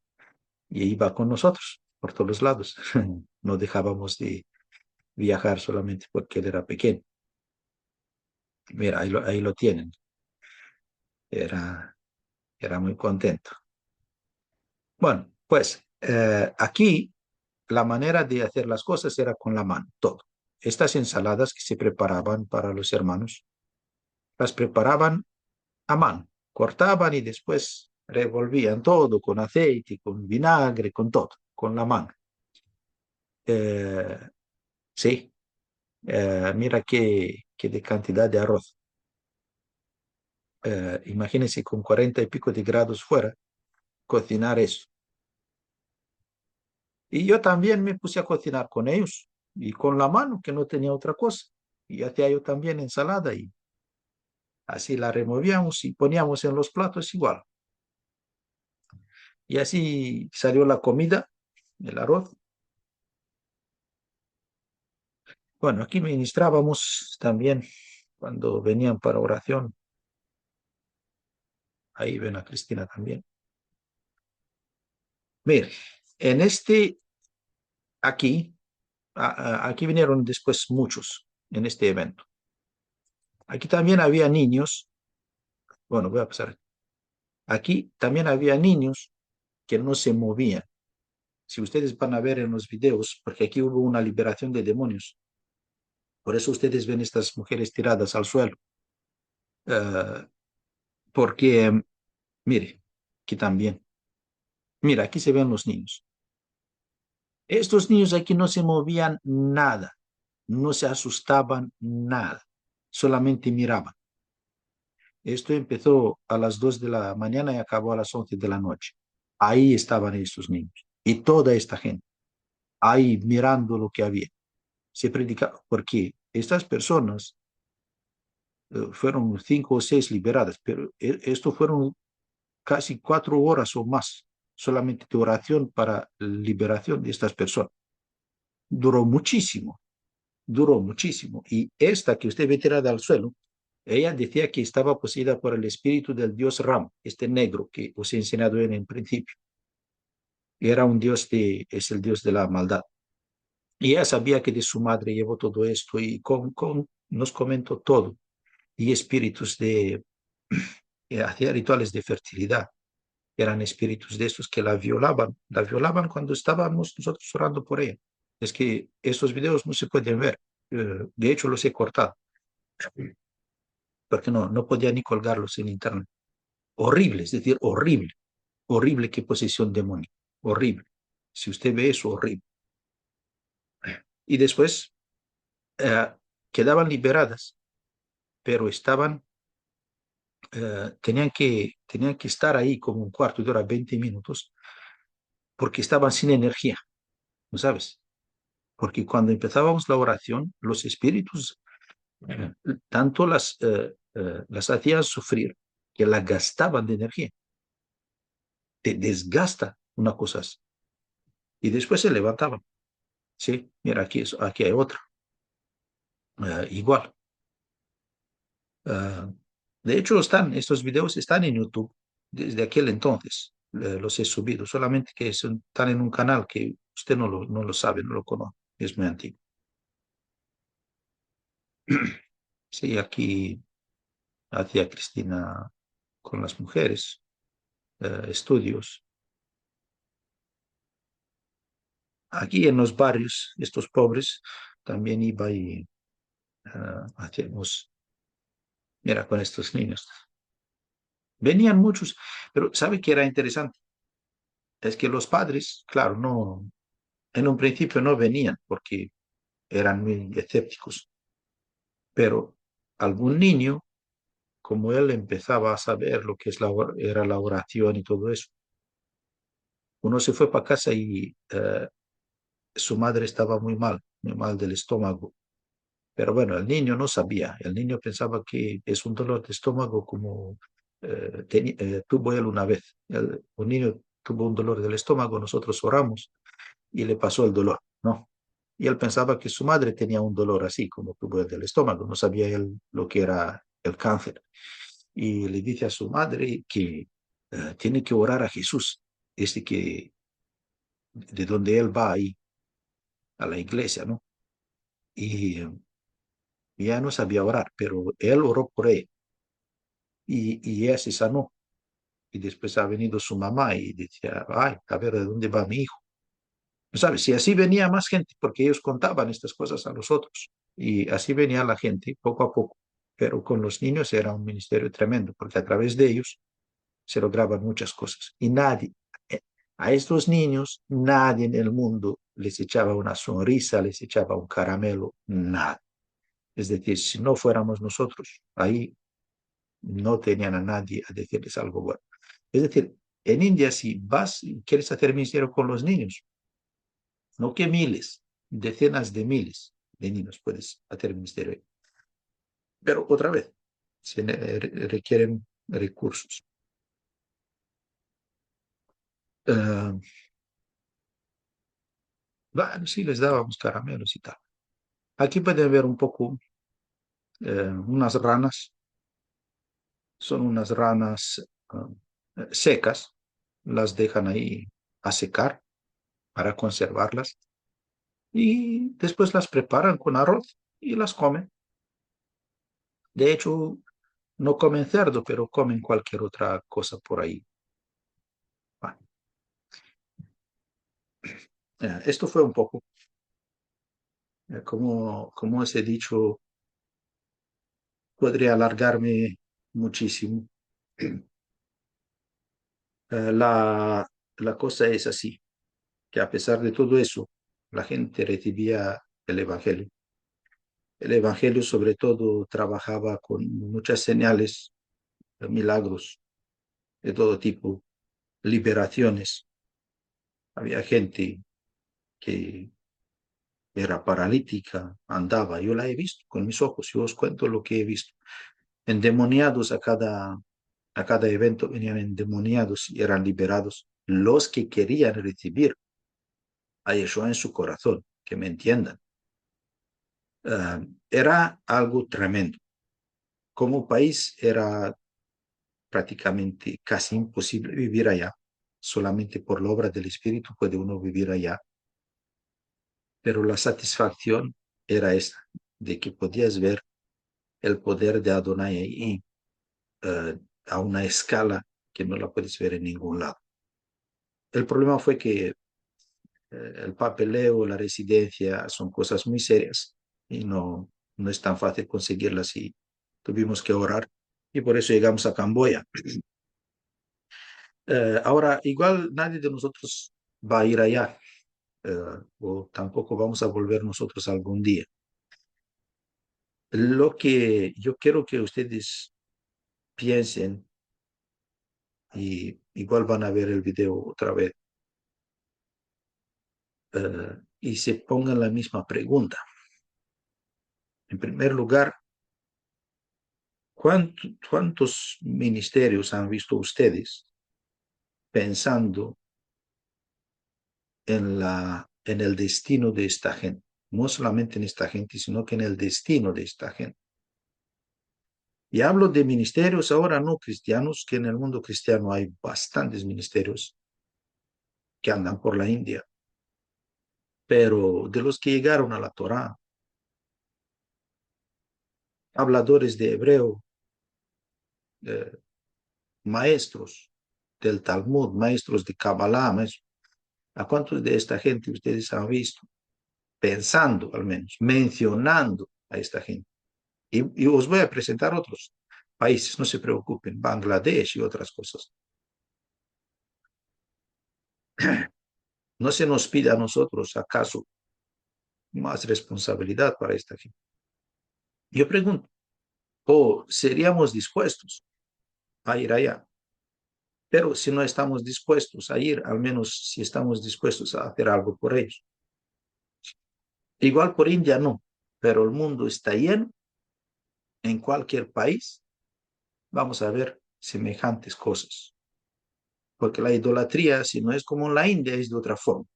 Speaker 1: y iba con nosotros por todos lados. No dejábamos de viajar solamente porque él era pequeño. Mira, ahí lo tienen. Era, era muy contento. Bueno, pues aquí la manera de hacer las cosas era con la mano, todo. Estas ensaladas que se preparaban para los hermanos, las preparaban a mano, cortaban y después revolvían todo con aceite, con vinagre, con todo, con la mano. Eh, sí, mira qué de cantidad de arroz. Imagínense con 40 y pico de grados fuera, cocinar eso. Y yo también me puse a cocinar con ellos y con la mano, que no tenía otra cosa. Y hacía yo también ensalada y así la removíamos y poníamos en los platos igual. Y así salió la comida, el arroz. Bueno, aquí ministrábamos también cuando venían para oración. Ahí ven a Cristina también. Mire, en aquí, aquí vinieron después muchos en este evento. Aquí también había niños. Bueno, voy a pasar. Aquí también había niños que no se movían. Si ustedes van a ver en los videos, porque aquí hubo una liberación de demonios, por eso ustedes ven estas mujeres tiradas al suelo. Uh, porque, mire, aquí también. Mira, aquí se ven los niños. Estos niños aquí no se movían nada, no se asustaban nada, solamente miraban. Esto empezó a las 2 de la mañana y acabó a las 11 de la noche. Ahí estaban estos niños y toda esta gente, ahí mirando lo que había. Se predicaba, porque estas personas fueron 5 o 6 liberadas, pero esto fueron casi 4 horas o más solamente de oración para liberación de estas personas. Duró muchísimo, duró muchísimo. Y esta que usted ve tirada al suelo, ella decía que estaba poseída por el espíritu del dios Ram, este negro que os he enseñado en el principio. Era un dios es el dios de la maldad. Y ella sabía que de su madre llevó todo esto y nos comentó todo. Y espíritus hacía rituales de fertilidad. Eran espíritus de estos que la violaban cuando estábamos nosotros orando por ella. Es que esos videos no se pueden ver. De hecho, los he cortado, porque no podía ni colgarlos en internet. Horrible, es decir, horrible, horrible qué posesión demoníaca, horrible. Si usted ve eso, horrible. Y después eh, quedaban liberadas, pero tenían que estar ahí como un cuarto de hora, 20 minutos, porque estaban sin energía, ¿no sabes? Porque cuando empezábamos la oración, los espíritus tanto las hacían sufrir que las gastaban de energía. Te desgasta una cosa así. Y después se levantaban. Sí, mira, aquí hay otra. Igual. Uh, de hecho, estos videos están en YouTube desde aquel entonces. Los he subido, solamente que están en un canal que usted no lo sabe, no lo conoce. Es muy antiguo. Sí, aquí hacía Cristina con las mujeres, estudios. Aquí en los barrios, estos pobres, también iba y hacíamos, mira, con estos niños. Venían muchos, pero ¿sabe qué era interesante? Es que los padres, claro, en un principio no venían porque eran muy escépticos, pero algún niño, como él empezaba a saber lo que era la oración y todo eso, uno se fue para casa y su madre estaba muy mal del estómago. Pero bueno, el niño no sabía, el niño pensaba que es un dolor de estómago como tuvo él una vez. Un niño tuvo un dolor del estómago, nosotros oramos y le pasó el dolor, ¿no? Y él pensaba que su madre tenía un dolor así como tuvo el del estómago, no sabía él lo que era el cáncer. Y le dice a su madre que tiene que orar a Jesús, de donde él va ahí, a la iglesia, ¿no? Y ya no sabía orar, pero él oró por él y ella se sanó. Y después ha venido su mamá y decía, ay, a ver, ¿de dónde va mi hijo? ¿No sabes? Y así venía más gente, porque ellos contaban estas cosas a los otros. Y así venía la gente, poco a poco. Pero con los niños era un ministerio tremendo, porque a través de ellos se lograban muchas cosas. Y nadie, a estos niños, nadie en el mundo les echaba una sonrisa, les echaba un caramelo, nada. Es decir, si no fuéramos nosotros, ahí no tenían a nadie a decirles algo bueno. Es decir, en India, si vas y quieres hacer ministerio con los niños, no que miles, decenas de miles de niños puedes hacer ministerio ahí. Pero otra vez, se requieren recursos. Uh, bueno, sí, les dábamos caramelos y tal. Aquí pueden ver un poco unas ranas, son unas ranas secas, las dejan ahí a secar para conservarlas y después las preparan con arroz y las comen. De hecho, no comen cerdo, pero comen cualquier otra cosa por ahí. Bueno, esto fue un poco, como os he dicho, podría alargarme muchísimo. La cosa es así, que a pesar de todo eso, la gente recibía el Evangelio. El Evangelio sobre todo trabajaba con muchas señales, milagros de todo tipo, liberaciones. Había gente que era paralítica, andaba, yo la he visto con mis ojos, yo os cuento lo que he visto. Endemoniados a cada evento venían endemoniados y eran liberados los que querían recibir a Yeshua en su corazón, que me entiendan. Era algo tremendo. Como país era prácticamente casi imposible vivir allá. Solamente por la obra del Espíritu puede uno vivir allá. Pero la satisfacción era esta, de que podías ver el poder de Adonai ahí a una escala que no la puedes ver en ningún lado. El problema fue que el papeleo, la residencia son cosas muy serias y no es tan fácil conseguirlas y tuvimos que orar y por eso llegamos a Camboya. Ahora, igual nadie de nosotros va a ir allá o tampoco vamos a volver nosotros algún día. Lo que yo quiero que ustedes piensen y igual van a ver el video otra vez y se pongan la misma pregunta. En primer lugar, ¿cuántos ministerios han visto ustedes pensando en el destino de esta gente? No solamente en esta gente, sino que en el destino de esta gente. Y hablo de ministerios ahora no cristianos, que en el mundo cristiano hay bastantes ministerios que andan por la India, pero de los que llegaron a la Torá, habladores de hebreo, eh, maestros del Talmud, maestros de Kabbalah, ¿a cuántos de esta gente ustedes han visto? Pensando, al menos, mencionando a esta gente. Y os voy a presentar otros países, no se preocupen, Bangladesh y otras cosas. No se nos pide a nosotros, ¿acaso, más responsabilidad para esta gente? Yo pregunto, ¿o seríamos dispuestos a ir allá? Pero si no estamos dispuestos a ir, al menos si estamos dispuestos a hacer algo por ellos. Igual por India no, pero el mundo está lleno, en cualquier país vamos a ver semejantes cosas. Porque la idolatría, si no es como en la India, es de otra forma.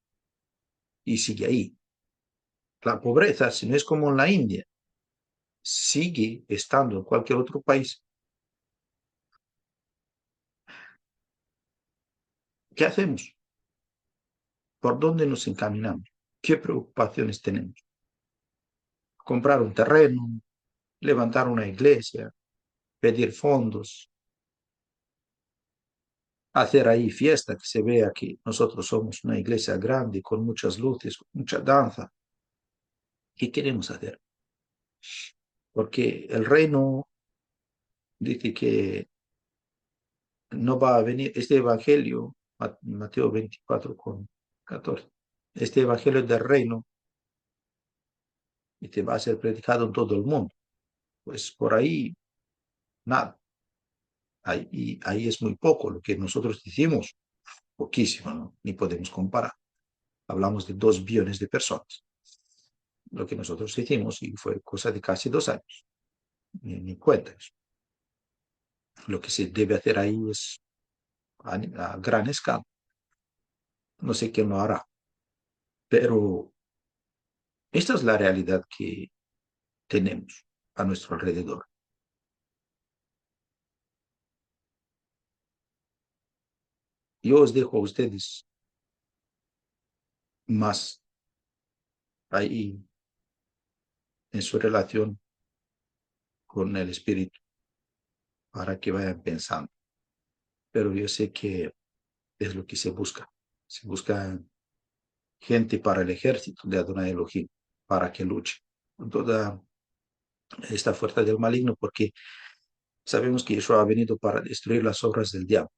Speaker 1: Y sigue ahí. La pobreza, si no es como en la India, sigue estando en cualquier otro país. ¿Qué hacemos? ¿Por dónde nos encaminamos? ¿Qué preocupaciones tenemos? ¿Comprar un terreno? ¿Levantar una iglesia? ¿Pedir fondos? ¿Hacer ahí fiesta, que se vea que nosotros somos una iglesia grande, con muchas luces, con mucha danza? ¿Qué queremos hacer? Porque el reino dice que no va a venir este evangelio, Mateo 24:14, este evangelio del reino y te va a ser predicado en todo el mundo. Pues por ahí, nada. Ahí es muy poco lo que nosotros hicimos, poquísimo, ¿no? Ni podemos comparar. Hablamos de 2 billones de personas. Lo que nosotros hicimos y fue cosa de casi 2 años. Ni cuenta eso. Lo que se debe hacer ahí es a gran escala. No sé quién lo hará, pero esta es la realidad que tenemos a nuestro alrededor. Yo os dejo a ustedes más ahí en su relación con el espíritu para que vayan pensando. Pero yo sé que es lo que se busca. Se busca gente para el ejército de Adonai Elohim, para que luche con toda esta fuerza del maligno, porque sabemos que Yeshua ha venido para destruir las obras del diablo.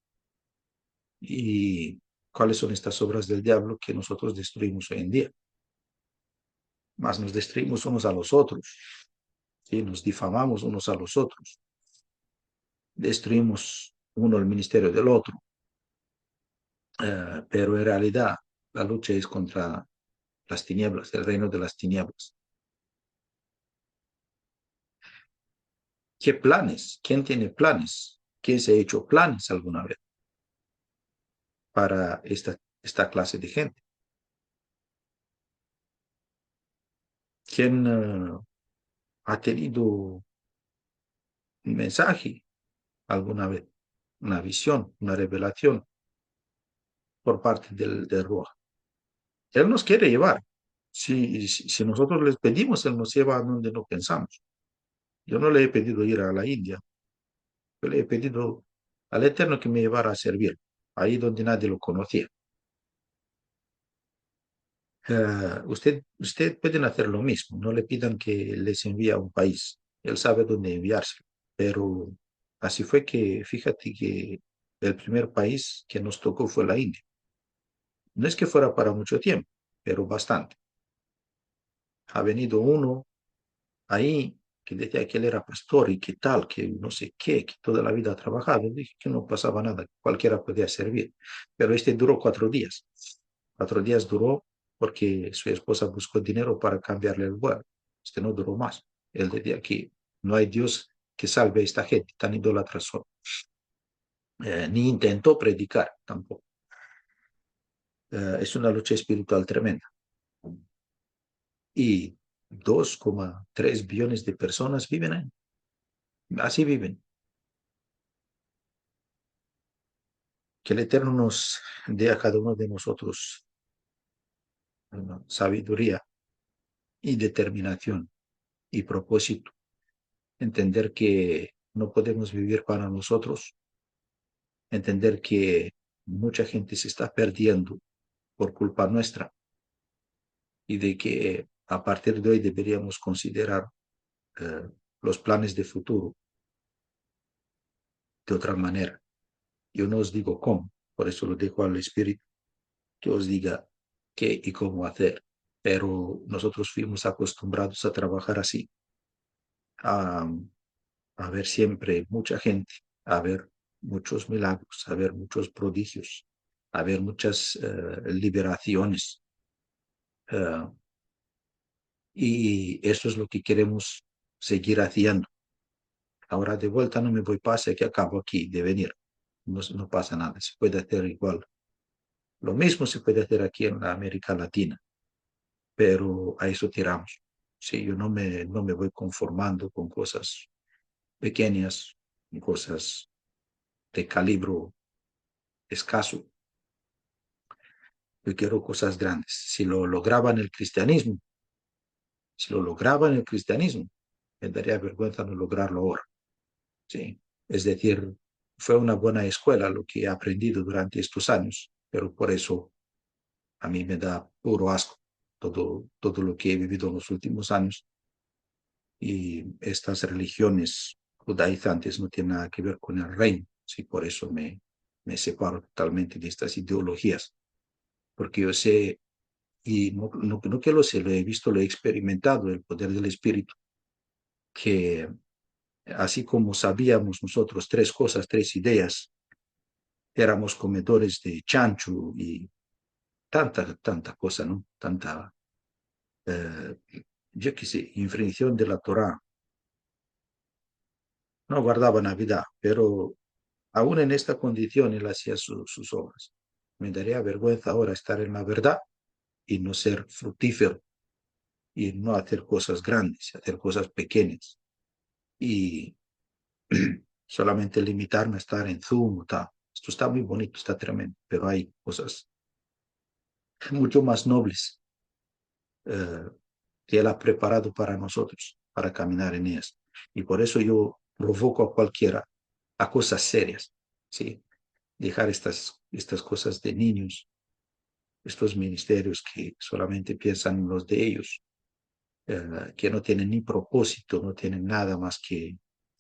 Speaker 1: ¿Y cuáles son estas obras del diablo que nosotros destruimos hoy en día? Más nos destruimos unos a los otros, ¿sí? Nos difamamos unos a los otros, destruimos uno el ministerio del otro, pero en realidad la lucha es contra las tinieblas, el reino de las tinieblas. ¿Qué planes? ¿Quién tiene planes? ¿Quién se ha hecho planes alguna vez para esta clase de gente? ¿Quién ha tenido un mensaje alguna vez? Una visión, una revelación por parte del Ruach. Él nos quiere llevar. Si nosotros les pedimos, Él nos lleva a donde no pensamos. Yo no le he pedido ir a la India. Yo le he pedido al Eterno que me llevara a servir, ahí donde nadie lo conocía. Usted pueden hacer lo mismo, no le pidan que les envíe a un país, él sabe dónde enviárselo, pero así fue que, fíjate que el primer país que nos tocó fue la India. No es que fuera para mucho tiempo, pero bastante. Ha venido uno ahí que decía que él era pastor y que tal, que no sé qué, que toda la vida ha trabajado. Dije que no pasaba nada, que cualquiera podía servir. Pero este duró 4 días. 4 días duró porque su esposa buscó dinero para cambiarle el vuelo. Este no duró más. Él decía que no hay Dios que salve a esta gente tan idólatra solo. Ni intentó predicar tampoco. Es una lucha espiritual tremenda. Y 2,3 billones de personas viven ahí. Así viven. Que el Eterno nos dé a cada uno de nosotros sabiduría y determinación y propósito. Entender que no podemos vivir para nosotros. Entender que mucha gente se está perdiendo por culpa nuestra y de que a partir de hoy deberíamos considerar eh, los planes de futuro de otra manera. Yo no os digo cómo, por eso lo dejo al Espíritu que os diga qué y cómo hacer. Pero nosotros fuimos acostumbrados a trabajar así, a, a ver siempre mucha gente, a ver muchos milagros, a ver muchos prodigios, a ver muchas liberaciones. Uh, y eso es lo que queremos seguir haciendo. Ahora de vuelta no me voy, pase que acabo aquí de venir. No, no pasa nada, se puede hacer igual. Lo mismo se puede hacer aquí en la América Latina, pero a eso tiramos. Sí, yo no me voy conformando con cosas pequeñas, cosas de calibre escaso. Yo quiero cosas grandes. Si lo lograba en el cristianismo, me daría vergüenza no lograrlo ahora. Sí, es decir, fue una buena escuela lo que he aprendido durante estos años, pero por eso a mí me da puro asco todo lo que he vivido en los últimos años y estas religiones judaizantes no tienen nada que ver con el reino, Sí, por eso me separo totalmente de estas ideologías, porque yo sé, y no que lo sé, lo he visto, lo he experimentado, el poder del espíritu, que así como sabíamos nosotros tres cosas, tres ideas, éramos comedores de chancho y tanta cosa, ¿no? Tanta, eh, yo qué sé, infracción de la Torá. No guardaba Navidad, pero aún en esta condición él hacía sus obras. Me daría vergüenza ahora estar en la verdad y no ser fructífero y no hacer cosas grandes, hacer cosas pequeñas y solamente limitarme a estar en Zoom o tal. Esto está muy bonito, está tremendo, pero hay cosas mucho más nobles eh, que Él ha preparado para nosotros, para caminar en ellas. Y por eso yo provoco a cualquiera a cosas serias, ¿sí? Dejar estas cosas de niños, estos ministerios que solamente piensan en los de ellos, que no tienen ni propósito, no tienen nada más que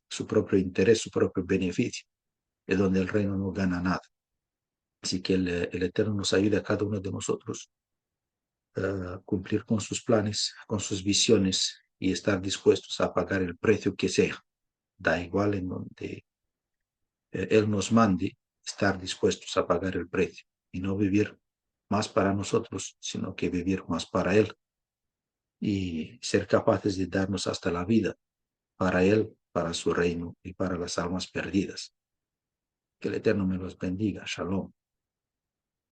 Speaker 1: su propio interés, su propio beneficio, es donde el reino no gana nada. Así que el Eterno nos ayude a cada uno de nosotros a cumplir con sus planes, con sus visiones y estar dispuestos a pagar el precio que sea. Da igual en donde Él nos mande, estar dispuestos a pagar el precio y no vivir más para nosotros, sino que vivir más para Él y ser capaces de darnos hasta la vida para Él, para su reino y para las almas perdidas. Que el Eterno me los bendiga. Shalom.